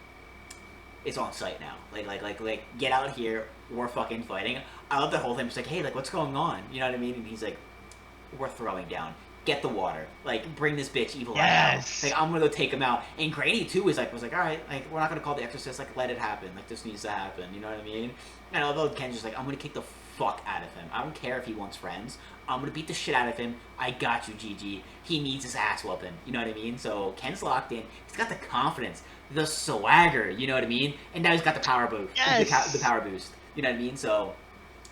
it's on site now. Like, get out here. We're fucking fighting." I love that whole thing. It's like, hey, like, what's going on? You know what I mean? And he's like, we're throwing down. Get the water. Like, bring this bitch Evil Eye out. Like, I'm gonna go take him out. And Granny too was like, all right, like, we're not gonna call the Exorcist. Like, let it happen. Like, this needs to happen. You know what I mean? And although Ken's just like, I'm gonna kick the fuck out of him. I don't care if he wants friends. I'm gonna beat the shit out of him. I got you, Gigi. He needs his ass whooping. You know what I mean? So Ken's locked in. He's got the confidence, the swagger. You know what I mean? And now he's got the power boost. Yes. The power boost. You know what I mean? So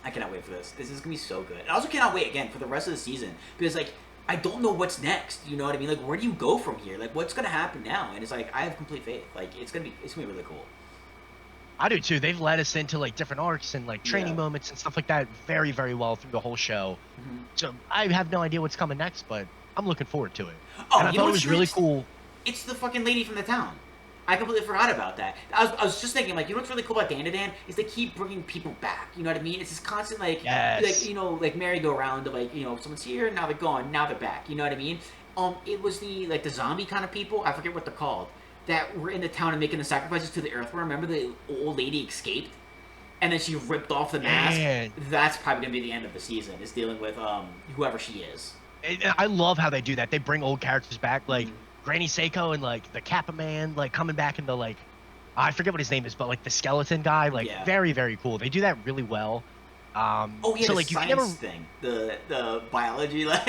I cannot wait for this. This is gonna be so good. I also cannot wait again for the rest of the season because like I don't know what's next. You know what I mean? Like where do you go from here? Like what's gonna happen now? And it's like I have complete faith. Like it's gonna be really cool. I do too. They've led us into like different arcs and like training moments and stuff like that very, very well through the whole show. So I have no idea what's coming next, but I'm looking forward to it. Oh, and I thought it was really cool. It's the fucking lady from the town. I completely forgot about that. I was just thinking, like, you know what's really cool about DanDaDan is they keep bringing people back. You know what I mean? It's this constant, like, like merry-go-round of, like, someone's here, now they're gone, now they're back. You know what I mean? It was the zombie kind of people, I forget what they're called, that were in the town and making the sacrifices to the Earthworm. Remember the old lady escaped? And then she ripped off the mask? Man. That's probably going to be the end of the season, is dealing with whoever she is. I love how they do that. They bring old characters back, like Granny Seiko and like the Kappa Man, like coming back into like I forget what his name is, but like the skeleton guy, like very, very cool. They do that really well. So the like science thing, the biology, like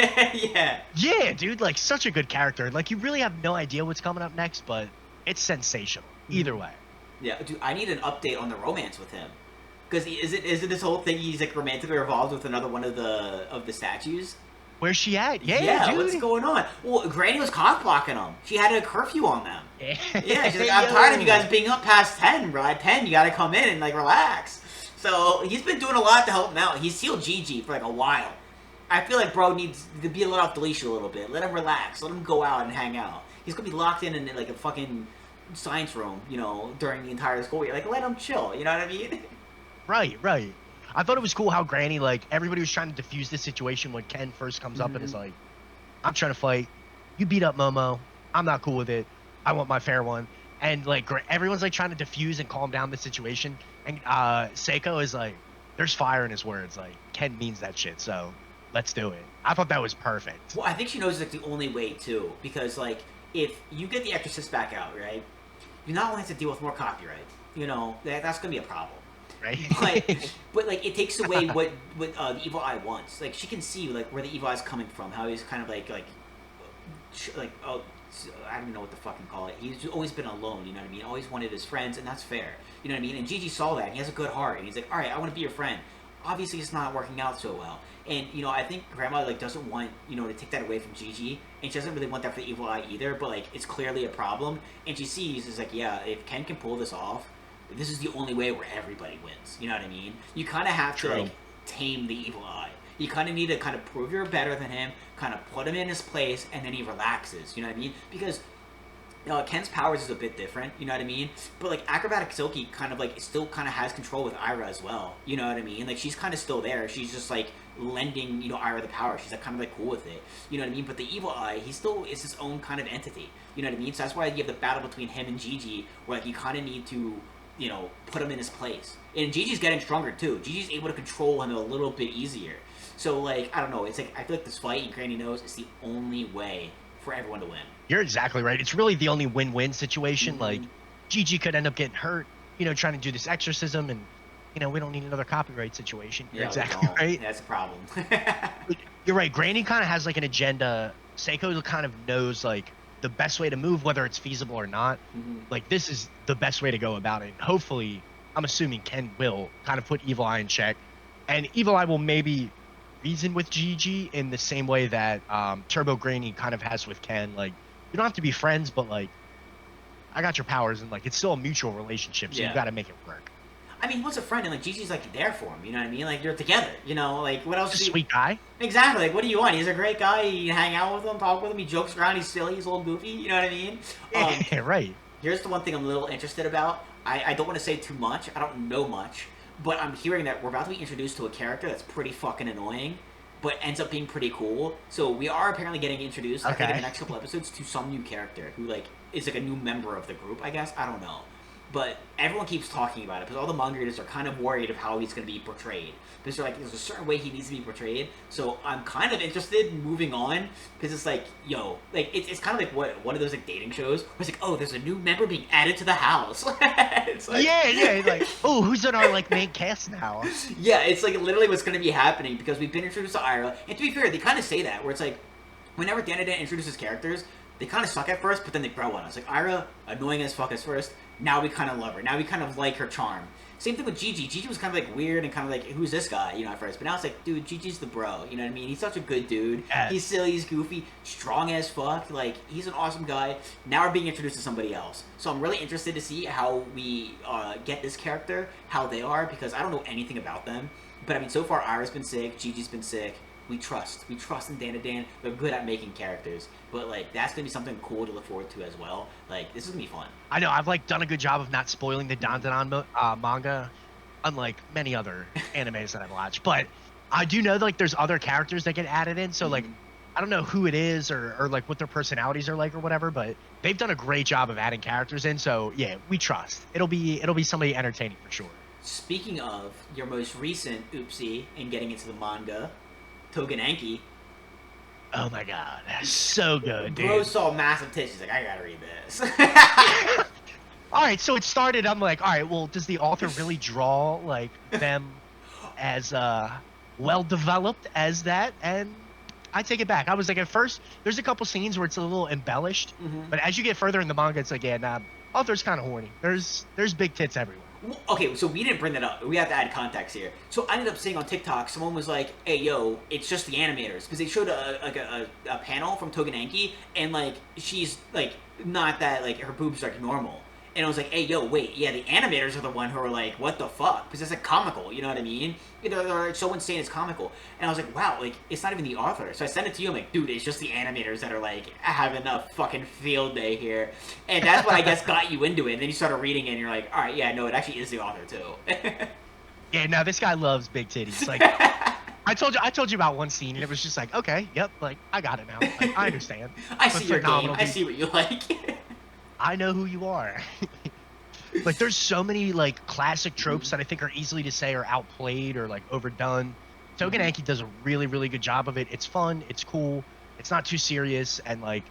yeah, dude, like such a good character. Like you really have no idea what's coming up next, but it's sensational either way. Yeah, dude, I need an update on the romance with him, because is it this whole thing? He's like romantically involved with another one of the statues. Where's she at? Yeah, Yeah, dude. what's going on? Well, Granny was cock blocking them. She had a curfew on them. Yeah, she's like, I'm Yo. tired of you guys being up past 10, bro. At 10, you gotta come in and, like, relax. So, he's been doing a lot to help him out. He's sealed Gigi for, like, a while. I feel like bro needs to be let off the leash a little bit. Let him relax. Let him go out and hang out. He's gonna be locked in like, a fucking science room, you know, during the entire school year. Like, let him chill, you know what I mean? Right, right. I thought it was cool how Granny, like, everybody was trying to defuse the situation when Ken first comes up and is like, I'm trying to fight. You beat up Momo. I'm not cool with it. I want my fair one. And, like, everyone's, like, trying to defuse and calm down the situation. And Seiko is like, there's fire in his words. Like, Ken means that shit, so let's do it. I thought that was perfect. Well, I think she knows it's, like, the only way, too. Because, like, if you get the Exorcist back out, right, you not only have to deal with more copyright. You know, that's going to be a problem. Right? But like, it takes away what the evil eye wants. Like, she can see, like, where the evil eye's coming from. How he's kind of like, oh, I don't even know what to fucking call it. He's always been alone, you know what I mean? Always wanted his friends, and that's fair. You know what I mean? And Gigi saw that, and he has a good heart. And he's like, alright, I want to be your friend. Obviously, it's not working out so well. And, you know, I think Grandma, like, doesn't want, you know, to take that away from Gigi. And she doesn't really want that for the evil eye either. But, like, it's clearly a problem. And she sees, is like, yeah, if Ken can pull this off, this is the only way where everybody wins. You know what I mean? You kind of have to, like, tame the evil eye. You kind of need to kind of prove you're better than him, kind of put him in his place, and then he relaxes. You know what I mean? Because Ken's powers is a bit different. You know what I mean? But, like, Acrobatic Silky kind of, like, still kind of has control with Ira as well. You know what I mean? Like, she's kind of still there. She's just, like, lending, you know, Ira the power. She's, like, kind of, like, cool with it. You know what I mean? But the evil eye, he still is his own kind of entity. You know what I mean? So that's why you have the battle between him and Gigi, where, like, you kind of need to, you know, put him in his place. And Gigi's getting stronger, too. Gigi's able to control him a little bit easier. So, like, I don't know. It's like, I feel like this fight, and Granny knows, is the only way for everyone to win. You're exactly right. It's really the only win-win situation. Like, Gigi could end up getting hurt, you know, trying to do this exorcism, and, you know, we don't need another copyright situation. You're exactly right. That's a problem. You're right. Granny kind of has, like, an agenda. Seiko kind of knows, like, the best way to move, whether it's feasible or not. Like, this is the best way to go about it. Hopefully, I'm assuming Ken will kind of put Evil Eye in check, and Evil Eye will maybe reason with Gigi in the same way that Turbo Granny kind of has with Ken. Like, you don't have to be friends, but, like, I got your powers, and, like, it's still a mutual relationship, so you got to make it work. I mean, what's a friend? And, like, Gigi's, like, there for him, you know what I mean? Like, you're together, you know? Like, what else? He's a sweet guy. Exactly. Like, what do you want? He's a great guy. You hang out with him, talk with him. He jokes around. He's silly. He's a little goofy. You know what I mean? Yeah, right. Here's the one thing I'm a little interested about. I don't want to say too much. I don't know much. But I'm hearing that we're about to be introduced to a character that's pretty fucking annoying, but ends up being pretty cool. So we are apparently getting introduced, I think, in the next couple episodes, to some new character who, like, is, like, a new member of the group, I guess. I don't know. But everyone keeps talking about it because all the manga readers are kind of worried of how he's going to be portrayed. Because they're like, there's a certain way he needs to be portrayed. So I'm kind of interested in moving on because it's like, yo, like, it's kind of like one of those, like, dating shows where it's like, oh, there's a new member being added to the house. It's like, yeah, like, oh, who's in our, like, main cast now? Yeah, it's like literally what's going to be happening because we've been introduced to Ira. And to be fair, they kind of say that where it's like, whenever DanDaDan introduces characters, they kind of suck at first, but then they grow on us. Like, Ira, annoying as fuck at first. Now we kind of love her. Now we kind of like her charm. Same thing with Gigi. Gigi was kind of, like, weird and kind of like, who's this guy, you know, at first. But now it's like, dude, Gigi's the bro. You know what I mean? He's such a good dude. Yes. He's silly, he's goofy, strong as fuck. Like, he's an awesome guy. Now we're being introduced to somebody else. So I'm really interested to see how we get this character, how they are, because I don't know anything about them. But, I mean, so far, Ira's been sick. Gigi's been sick. We trust in DanDaDan. They're good at making characters. But, like, that's going to be something cool to look forward to as well. Like, this is going to be fun. I know. I've, like, done a good job of not spoiling the DanDaDan manga, unlike many other animes that I've watched. But I do know, like, there's other characters that get added in. So, like, I don't know who it is or, like, what their personalities are like or whatever. But they've done a great job of adding characters in. So, yeah, we trust. It'll be somebody entertaining for sure. Speaking of your most recent oopsie in getting into the manga, Tougen Anki. Oh my god, that's so good, dude. Bro saw massive tits. He's like, I gotta read this. Alright, so it started, I'm like, alright, well, does the author really draw, like, them as well-developed as that? And I take it back. I was like, at first, there's a couple scenes where it's a little embellished, but as you get further in the manga, it's like, yeah, nah, author's kind of horny. There's big tits everywhere. Okay, so we didn't bring that up. We have to add context here. So I ended up seeing on TikTok, someone was like, "Hey, yo, it's just the animators," because they showed a panel from Tougen Anki, and like she's like not that like her boobs are like normal, and I was like, "Hey, yo, wait, yeah, the animators are the one who are like, what the fuck?" Because it's like comical, you know what I mean? They're so insane it's comical, and I was like, "Wow, like it's not even the author." So I sent it to you. I'm like, "Dude, it's just the animators that are like having a fucking field day here," and that's what I guess got you into it. And then you started reading it, and you're like, "All right, yeah, no, it actually is the author too." Yeah, no, this guy loves big titties. Like, I told you about one scene, and it was just like, okay, yep, like I got it now. Like, I understand. I But see your game. phenomenal, I dude. see what you like. I know who you are. Like, there's so many like classic tropes that I think are easily to say are outplayed or like overdone. Tougen Anki does a really, really good job of it. It's fun, it's cool, it's not too serious, and like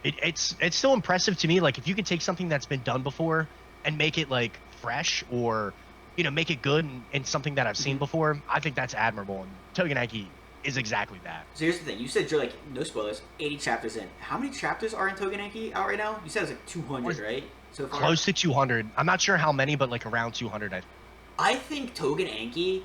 it's still impressive to me. Like, if you can take something that's been done before and make it like fresh, or make it good and something that I've seen before, I think that's admirable. And Tougen Anki is exactly that. So here's the thing. You said you're like, no spoilers, 80 chapters in. How many chapters are in Tougen Anki out right now? You said it was like 200, right? So far? Close to 200. I'm not sure how many, but like around 200. I think Tougen Anki,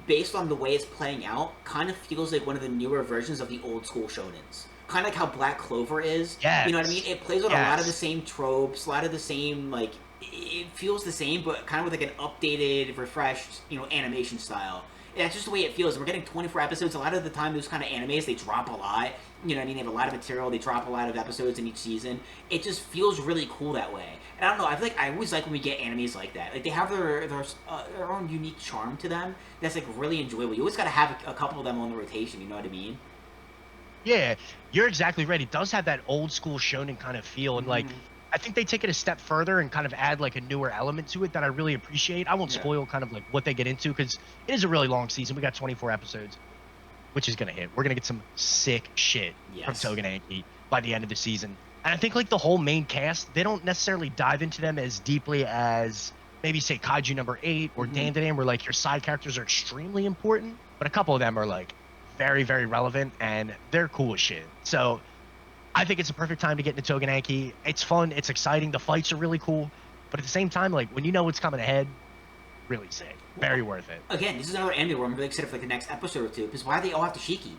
based on the way it's playing out, kind of feels like one of the newer versions of the old school shonens. Kind of like how Black Clover is. Yes. You know what I mean? It plays with a lot of the same tropes, a lot of the same, like, it feels the same, but kind of with like an updated, refreshed, animation style. And that's just the way it feels. We're getting 24 episodes. A lot of the time, those kind of animes, they drop a lot. You know what I mean? They have a lot of material. They drop a lot of episodes in each season. It just feels really cool that way. And I don't know. I feel like I always like when we get animes like that. Like, they have their own unique charm to them that's, like, really enjoyable. You always got to have a couple of them on the rotation. You know what I mean? Yeah, you're exactly right. It does have that old school shonen kind of feel, and like I think they take it a step further and kind of add like a newer element to it that I really appreciate. I won't spoil kind of like what they get into, because it is a really long season. We got 24 episodes, which is gonna hit. We're gonna get some sick shit from Tougen Anki by the end of the season. And I think like the whole main cast, they don't necessarily dive into them as deeply as maybe say Kaiju number 8 or DanDaDan, where like your side characters are extremely important, but a couple of them are like very, very relevant, and they're cool as shit. So I think it's a perfect time to get into Tougen Anki. It's fun, it's exciting, the fights are really cool, but at the same time, like, when you know what's coming ahead, really sick. Very worth it. Again, this is another anime where I'm really excited for like the next episode or two, because why do they all have Tashiki?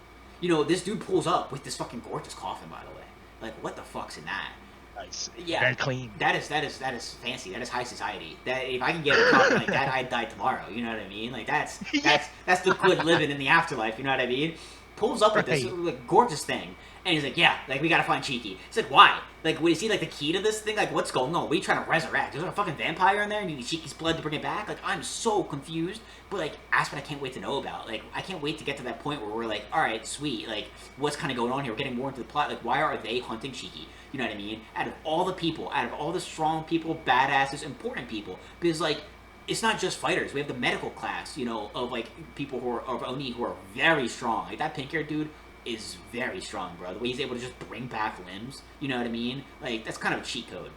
This dude pulls up with this fucking gorgeous coffin, by the way. Like, what the fuck's in that? Nice. Yeah, very clean. That is fancy. That is high society. That if I can get a coffin like that, I'd die tomorrow. You know what I mean? Like, that's the good living in the afterlife. You know what I mean? Pulls up with this like gorgeous thing, and he's like, "Yeah, like we gotta find Cheeky." It's like, why? Like, is he like the key to this thing? Like, what's going on? What are you trying to resurrect? Is there a fucking vampire in there? And you need Cheeky's blood to bring it back? Like, I'm so confused. But like, that's what I can't wait to know about. Like, I can't wait to get to that point where we're like, all right, sweet. Like, what's kind of going on here? We're getting more into the plot. Like, why are they hunting Cheeky? You know what I mean? Out of all the people, out of all the strong people, badasses, important people, because like, it's not just fighters. We have the medical class, of like people who are of Oni who are very strong. Like that pink-haired dude is very strong, bro. The way he's able to just bring back limbs, you know what I mean? Like, that's kind of a cheat code.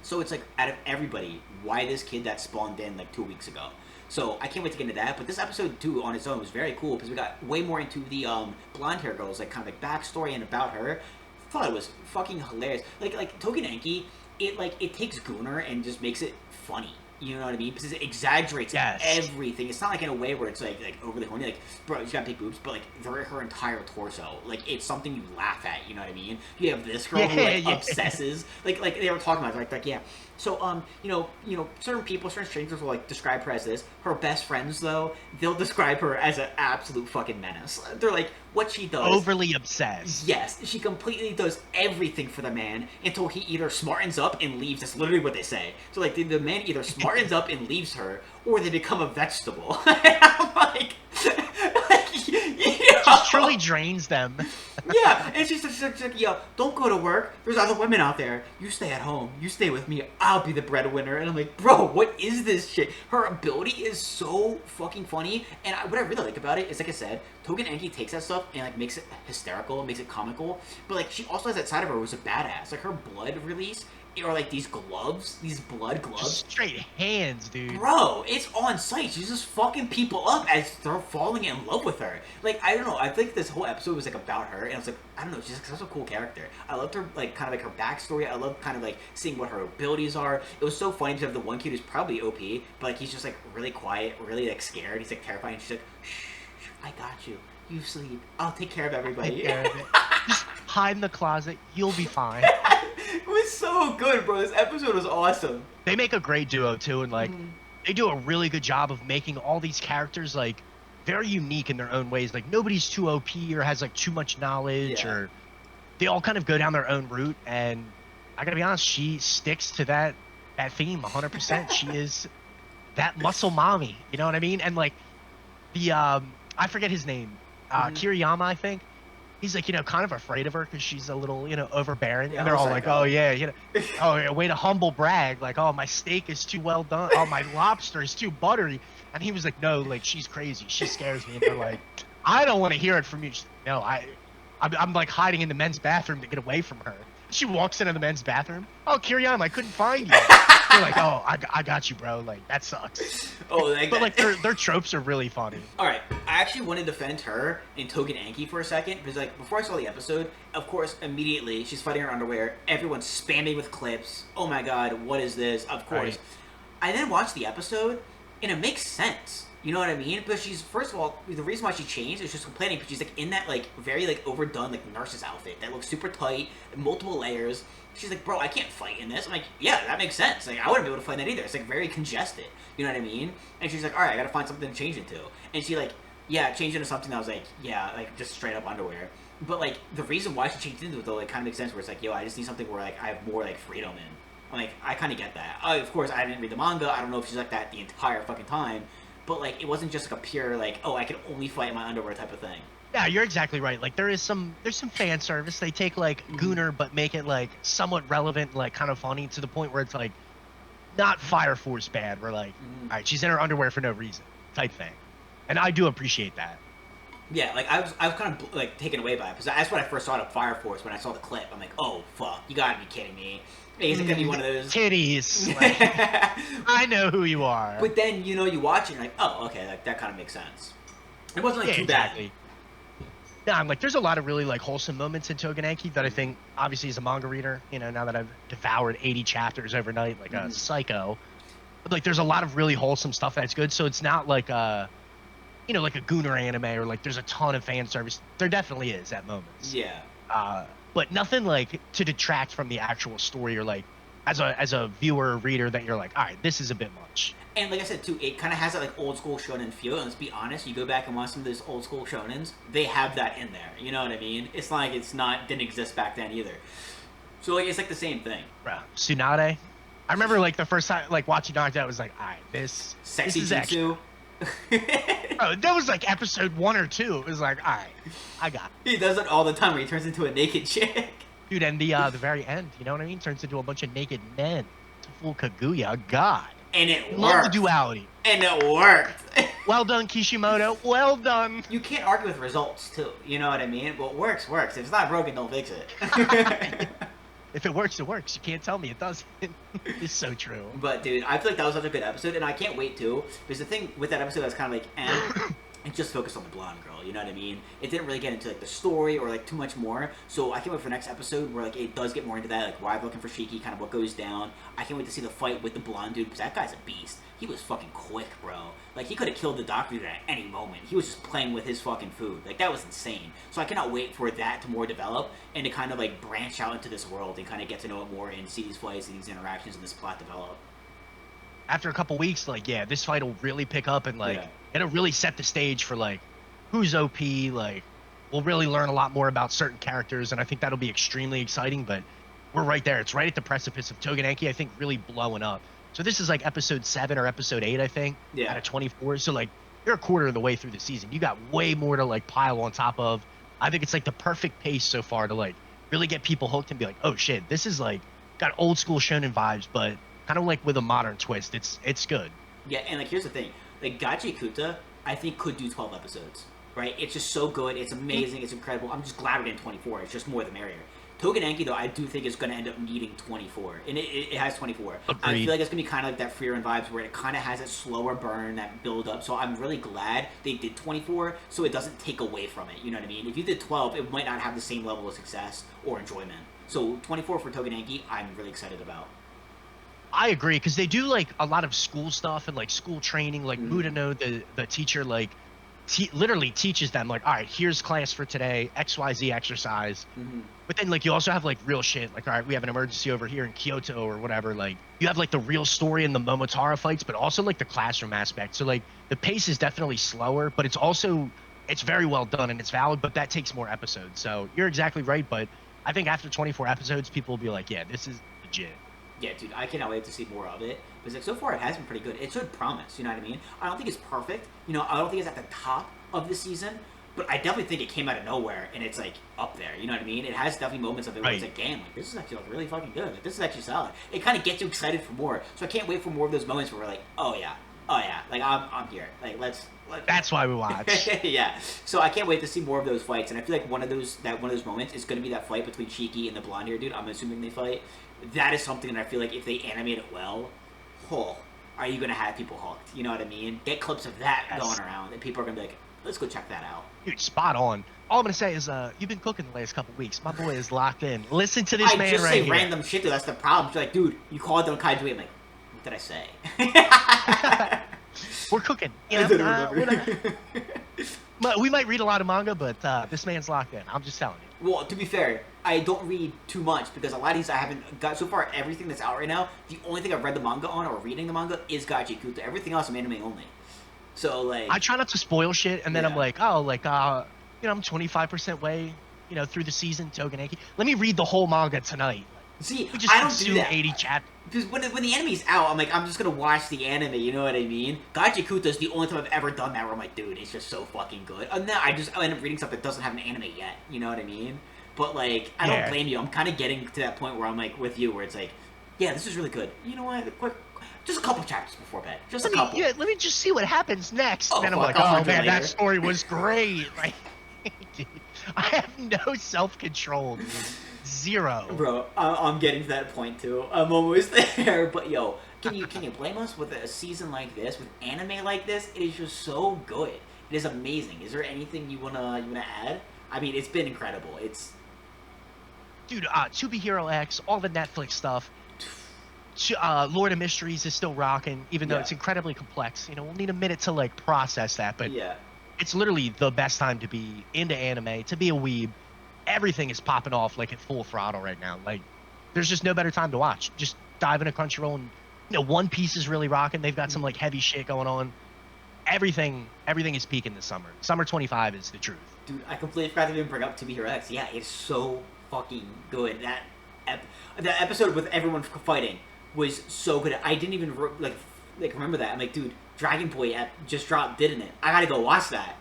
So it's like, out of everybody, why this kid that spawned in like 2 weeks ago? So I can't wait to get into that. But this episode 2 on its own was very cool, because we got way more into the blonde hair girl's like kind of like backstory and about her. I thought it was fucking hilarious. Like Tougen Anki, it takes Gooner and just makes it funny. You know what I mean? Because it exaggerates everything. It's not like in a way where it's like overly horny. Like, bro, she's got big boobs, but like her entire torso, like it's something you laugh at. You know what I mean? You have this girl who like obsesses. Like they were talking about it, like yeah. So certain people, certain strangers will like describe her as this. Her best friends though, they'll describe her as an absolute fucking menace. They're like, what she does, overly obsessed. Yes, she completely does everything for the man until he either smartens up and leaves. That's literally what they say. So like the man either smartens up and leaves her, or they become a vegetable. I'm like just truly drains them. Yeah, and she's just like, yo, don't go to work. There's other women out there. You stay at home. You stay with me. I'll be the breadwinner. And I'm like, bro, what is this shit? Her ability is so fucking funny. And what I really like about it is, like I said, Tougen Anki takes that stuff and like makes it hysterical, makes it comical. But like, she also has that side of her who's a badass. Like, her blood release or like these gloves, these blood gloves. Just straight hands, dude. Bro, it's on site. She's just fucking people up as they're falling in love with her. Like, I don't know. I think this whole episode was like about her, and I was like, I don't know. She's like, such a cool character. I loved her, like, kind of like her backstory. I loved kind of like seeing what her abilities are. It was so funny to have the one kid who's probably OP, but like he's just like really quiet, really like scared. He's like terrifying. And she's like, shh, I got you. You sleep. I'll take care of everybody. Take care of it. Just hide in the closet. You'll be fine. It was so good, bro. This episode was awesome. They make a great duo too, and like they do a really good job of making all these characters like very unique in their own ways. Like nobody's too OP or has like too much knowledge, or they all kind of go down their own route. And I gotta be honest, she sticks to that theme 100%. She is that muscle mommy. You know what I mean? And like the I forget his name, Kiriyama, I think. He's like, kind of afraid of her because she's a little, overbearing. Yeah, and they're all like, oh, yeah, oh, yeah, way to humble brag. Like, oh, my steak is too well done. Oh, my lobster is too buttery. And he was like, no, like, she's crazy. She scares me. And they're like, I don't want to hear it from you. She's like, no, I'm like hiding in the men's bathroom to get away from her. She walks into the men's bathroom. Oh, Kiriyama, I couldn't find you. They're like, oh, I got you, bro. Like, that sucks. Oh, like but like their tropes are really funny. All right, I actually want to defend her in Tougen Anki for a second because like before I saw the episode, of course, immediately she's fighting her underwear. Everyone's spamming with clips. Oh my god, what is this? Of course. Right. I then watched the episode, and it makes sense. You know what I mean? But she's, first of all, the reason why she changed is she's complaining because she's like in that like very like overdone like nurse's outfit that looks super tight, multiple layers. She's like, bro, I can't fight in this. I'm like, yeah, that makes sense. Like, I wouldn't be able to fight in that either. It's like very congested. You know what I mean? And she's like, all right, I gotta find something to change into. And she like, yeah, changed into something that was like, yeah, like just straight up underwear. But like the reason why she changed into it though, like kind of makes sense. Where it's like, yo, I just need something where like I have more like freedom in. I'm like, I kind of get that. Of course, I didn't read the manga. I don't know if she's like that the entire fucking time. But like, it wasn't just like a pure like, oh, I can only fight in my underwear type of thing. Yeah, you're exactly right. Like there's some fan service. They take like Gooner but make it like somewhat relevant, like kind of funny to the point where it's like not Fire Force bad. We're like, all right, she's in her underwear for no reason type thing, and I do appreciate that. Yeah, like I was kind of like taken away by it because that's when I first saw it of Fire Force. When I saw the clip, I'm like, oh fuck, you gotta be kidding me. Is it gonna be one of those titties? Like, I know who you are. But then you watch it, and you're like, oh, okay, like that kind of makes sense. It wasn't like too bad. Yeah, I'm like, there's a lot of really like wholesome moments in Tougen Anki that I think, obviously, as a manga reader, now that I've devoured 80 chapters overnight like a psycho, but like there's a lot of really wholesome stuff that's good. So it's not like like a Gooner anime or like there's a ton of fan service. There definitely is at moments. Yeah. But nothing like to detract from the actual story or like as a viewer or reader that you're like, all right, this is a bit much. And like I said too, it kind of has that like old school shonen feel. And let's be honest, you go back and watch some of those old school shonens, they have that in there. You know what I mean? It's not like didn't exist back then either. So like it's like the same thing. Bro, Tsunade. I remember like the first time like watching Naruto, I was like, all right, this is Jutsu. Bro, that was like episode 1 or 2. It was like, all right, I got it. He does it all the time where he turns into a naked chick. Dude, and the very end, you know what I mean? Turns into a bunch of naked men to fool Kaguya. God. And it worked. Love the duality. And it worked. Well done, Kishimoto. Well done. You can't argue with results, too. You know what I mean? What works. If it's not broken, don't fix it. If it works, it works. You can't tell me it doesn't. It's so true. But, dude, I feel like that was such a good episode, and I can't wait, too. Because the thing with that episode, I was kind of like, it just focused on the blonde girl, you know what I mean? It didn't really get into like the story or like too much more. So I can't wait for the next episode where like it does get more into that, like why I'm looking for Shiki, kind of what goes down. I can't wait to see the fight with the blonde dude because that guy's a beast. He was fucking quick, bro. Like he could have killed the doctor dude at any moment. He was just playing with his fucking food. Like that was insane. So I cannot wait for that to more develop and to kind of like branch out into this world and kind of get to know it more and see these fights and these interactions and this plot develop. After a couple weeks, like, yeah, this fight will really pick up and like it'll really set the stage for like who's OP. Like we'll really learn a lot more about certain characters, and I think that'll be extremely exciting. But we're right there. It's right at the precipice of Tougen Anki, I think, really blowing up. So this is like episode 7 or episode 8, I think, out of 24. So like you're a quarter of the way through the season. You got way more to like pile on top of. I think it's like the perfect pace so far to like really get people hooked and be like, oh shit, this is like got old school shonen vibes, but kind of like with a modern twist. It's good. Yeah, and like here's the thing, like Gachiakuta, I think could do 12 episodes, right? It's just so good. It's amazing. It's incredible. I'm just glad we're getting 24. It's just more the merrier. Tougen Anki, though, I do think is going to end up needing 24. And it has 24. Agreed. I feel like it's going to be kind of like that Free Run vibes where it kind of has a slower burn, that build up. So I'm really glad they did 24 so it doesn't take away from it. You know what I mean? If you did 12, it might not have the same level of success or enjoyment. So 24 for Tougen Anki, I'm really excited about. I agree, because they do like a lot of school stuff and like school training. Like Mudano, the teacher, like literally teaches them like, all right, here's class for today, XYZ exercise. But then like you also have like real shit, like, all right, we have an emergency over here in Kyoto or whatever. Like you have like the real story in the Momotaro fights, but also like the classroom aspect. So like the pace is definitely slower, but it's very well done and it's valid, but that takes more episodes. So you're exactly right, but I think after 24 episodes, people will be like, yeah, this is legit. Yeah, dude, I cannot wait to see more of it. Because like, so far, it has been pretty good. It showed promise, you know what I mean? I don't think it's perfect. You know, I don't think it's at the top of the season. But I definitely think it came out of nowhere, and it's, like, up there. You know what I mean? It has definitely moments of it where it's like, damn, like, this is actually, like, really fucking good. Like, this is actually solid. It kind of gets you excited for more. So I can't wait for more of those moments where we're like, oh, yeah. Like, I'm here. Like, let's That's why we watch. Yeah. So I can't wait to see more of those fights. And I feel like one of those moments is going to be that fight between Shiki and the blonde hair dude. I'm assuming they fight. That is something that I feel like if they animate it well, are you going to have people hooked? You know what I mean? Get clips of that going around, and people are going to be like, let's go check that out. Dude, spot on. All I'm going to say is, you've been cooking the last couple weeks. My boy is locked in. Listen to this man right here. I just say random shit, though. That's the problem. You're like, dude, you called on Kaiju. I'm like, what did I say? We're cooking. You I know, didn't remember. we might read a lot of manga, but this man's locked in. I'm just telling you. Well, to be fair, I don't read too much because a lot of these I haven't got so far. Everything that's out right now, the only thing I've read the manga on or reading the manga is Gachiakuta. Everything else I'm anime only. So like, I try not to spoil shit, and then I'm like, oh, like you know, I'm 25% way, you know, through the season. Tougen Anki. Let me read the whole manga tonight. See, we just I don't do that. 80 chapters. Because when the anime's out, I'm like, I'm just gonna watch the anime, you know what I mean? Gachiakuta is the only time I've ever done that where I'm like, dude, it's just so fucking good. And then I end up reading stuff that doesn't have an anime yet, you know what I mean? But like, I don't blame you. I'm kind of getting to that point where I'm like, with you, where it's like, yeah, this is really good. You know what? Quick, just a couple chapters before bed. Just a couple. Yeah, let me just see what happens next. Oh, and then I'm like, oh man, that story was great. Like, dude, I have no self-control, dude. Zero. Bro, I'm getting to that point too. I'm almost there. But yo, can you blame us with a season like this, with anime like this? It is just so good. It is amazing. Is there anything you wanna add? I mean, it's been incredible. It's dude, To Be Hero X, all the Netflix stuff. Lord of Mysteries is still rocking, even though it's incredibly complex. You know, we'll need a minute to like process that, but it's literally the best time to be into anime, to be a weeb. Everything is popping off like at full throttle right now. Like, there's just no better time to watch. Just dive into Crunchyroll, and you know, One Piece is really rocking. They've got some like heavy shit going on. Everything is peaking this summer. Summer 25 is the truth. Dude, I completely forgot to even bring up To Be Hero X. Yeah, it's so fucking good. That episode with everyone fighting was so good. I didn't even like remember that. I'm like, dude, Dragon Boy just dropped, didn't it? I gotta go watch that.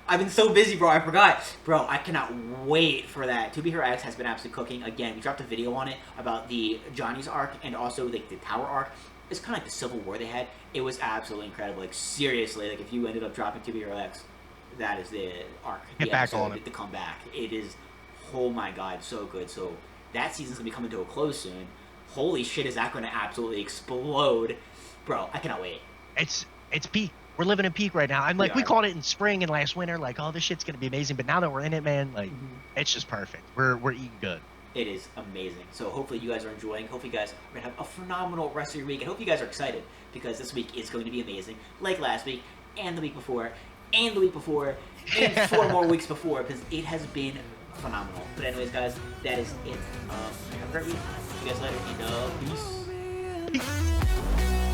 I've been so busy, bro. I forgot. Bro, I cannot wait for that. To Be Hero X has been absolutely cooking. Again, we dropped a video on it about the Johnny's arc and also like the Tower arc. It's kind of like the Civil War they had. It was absolutely incredible. Like, seriously, like if you ended up dropping To Be Hero X, that is the arc. Get back on it. The comeback. It is, oh my god, so good. So that season's going to be coming to a close soon. Holy shit, is that going to absolutely explode. Bro, I cannot wait. It's peak. We're living in peak right now. I'm like, we called it in spring and last winter, like, oh, this shit's gonna be amazing. But now that we're in it, man, like, it's just perfect. We're eating good. It is amazing. So hopefully you guys are enjoying. Hopefully you guys are gonna have a phenomenal rest of your week, and hope you guys are excited because this week is going to be amazing, like last week and the week before and the week before and 4 more weeks before, because it has been phenomenal. But anyways, guys, that is it. Have a great week. See you guys later. And peace. Peace.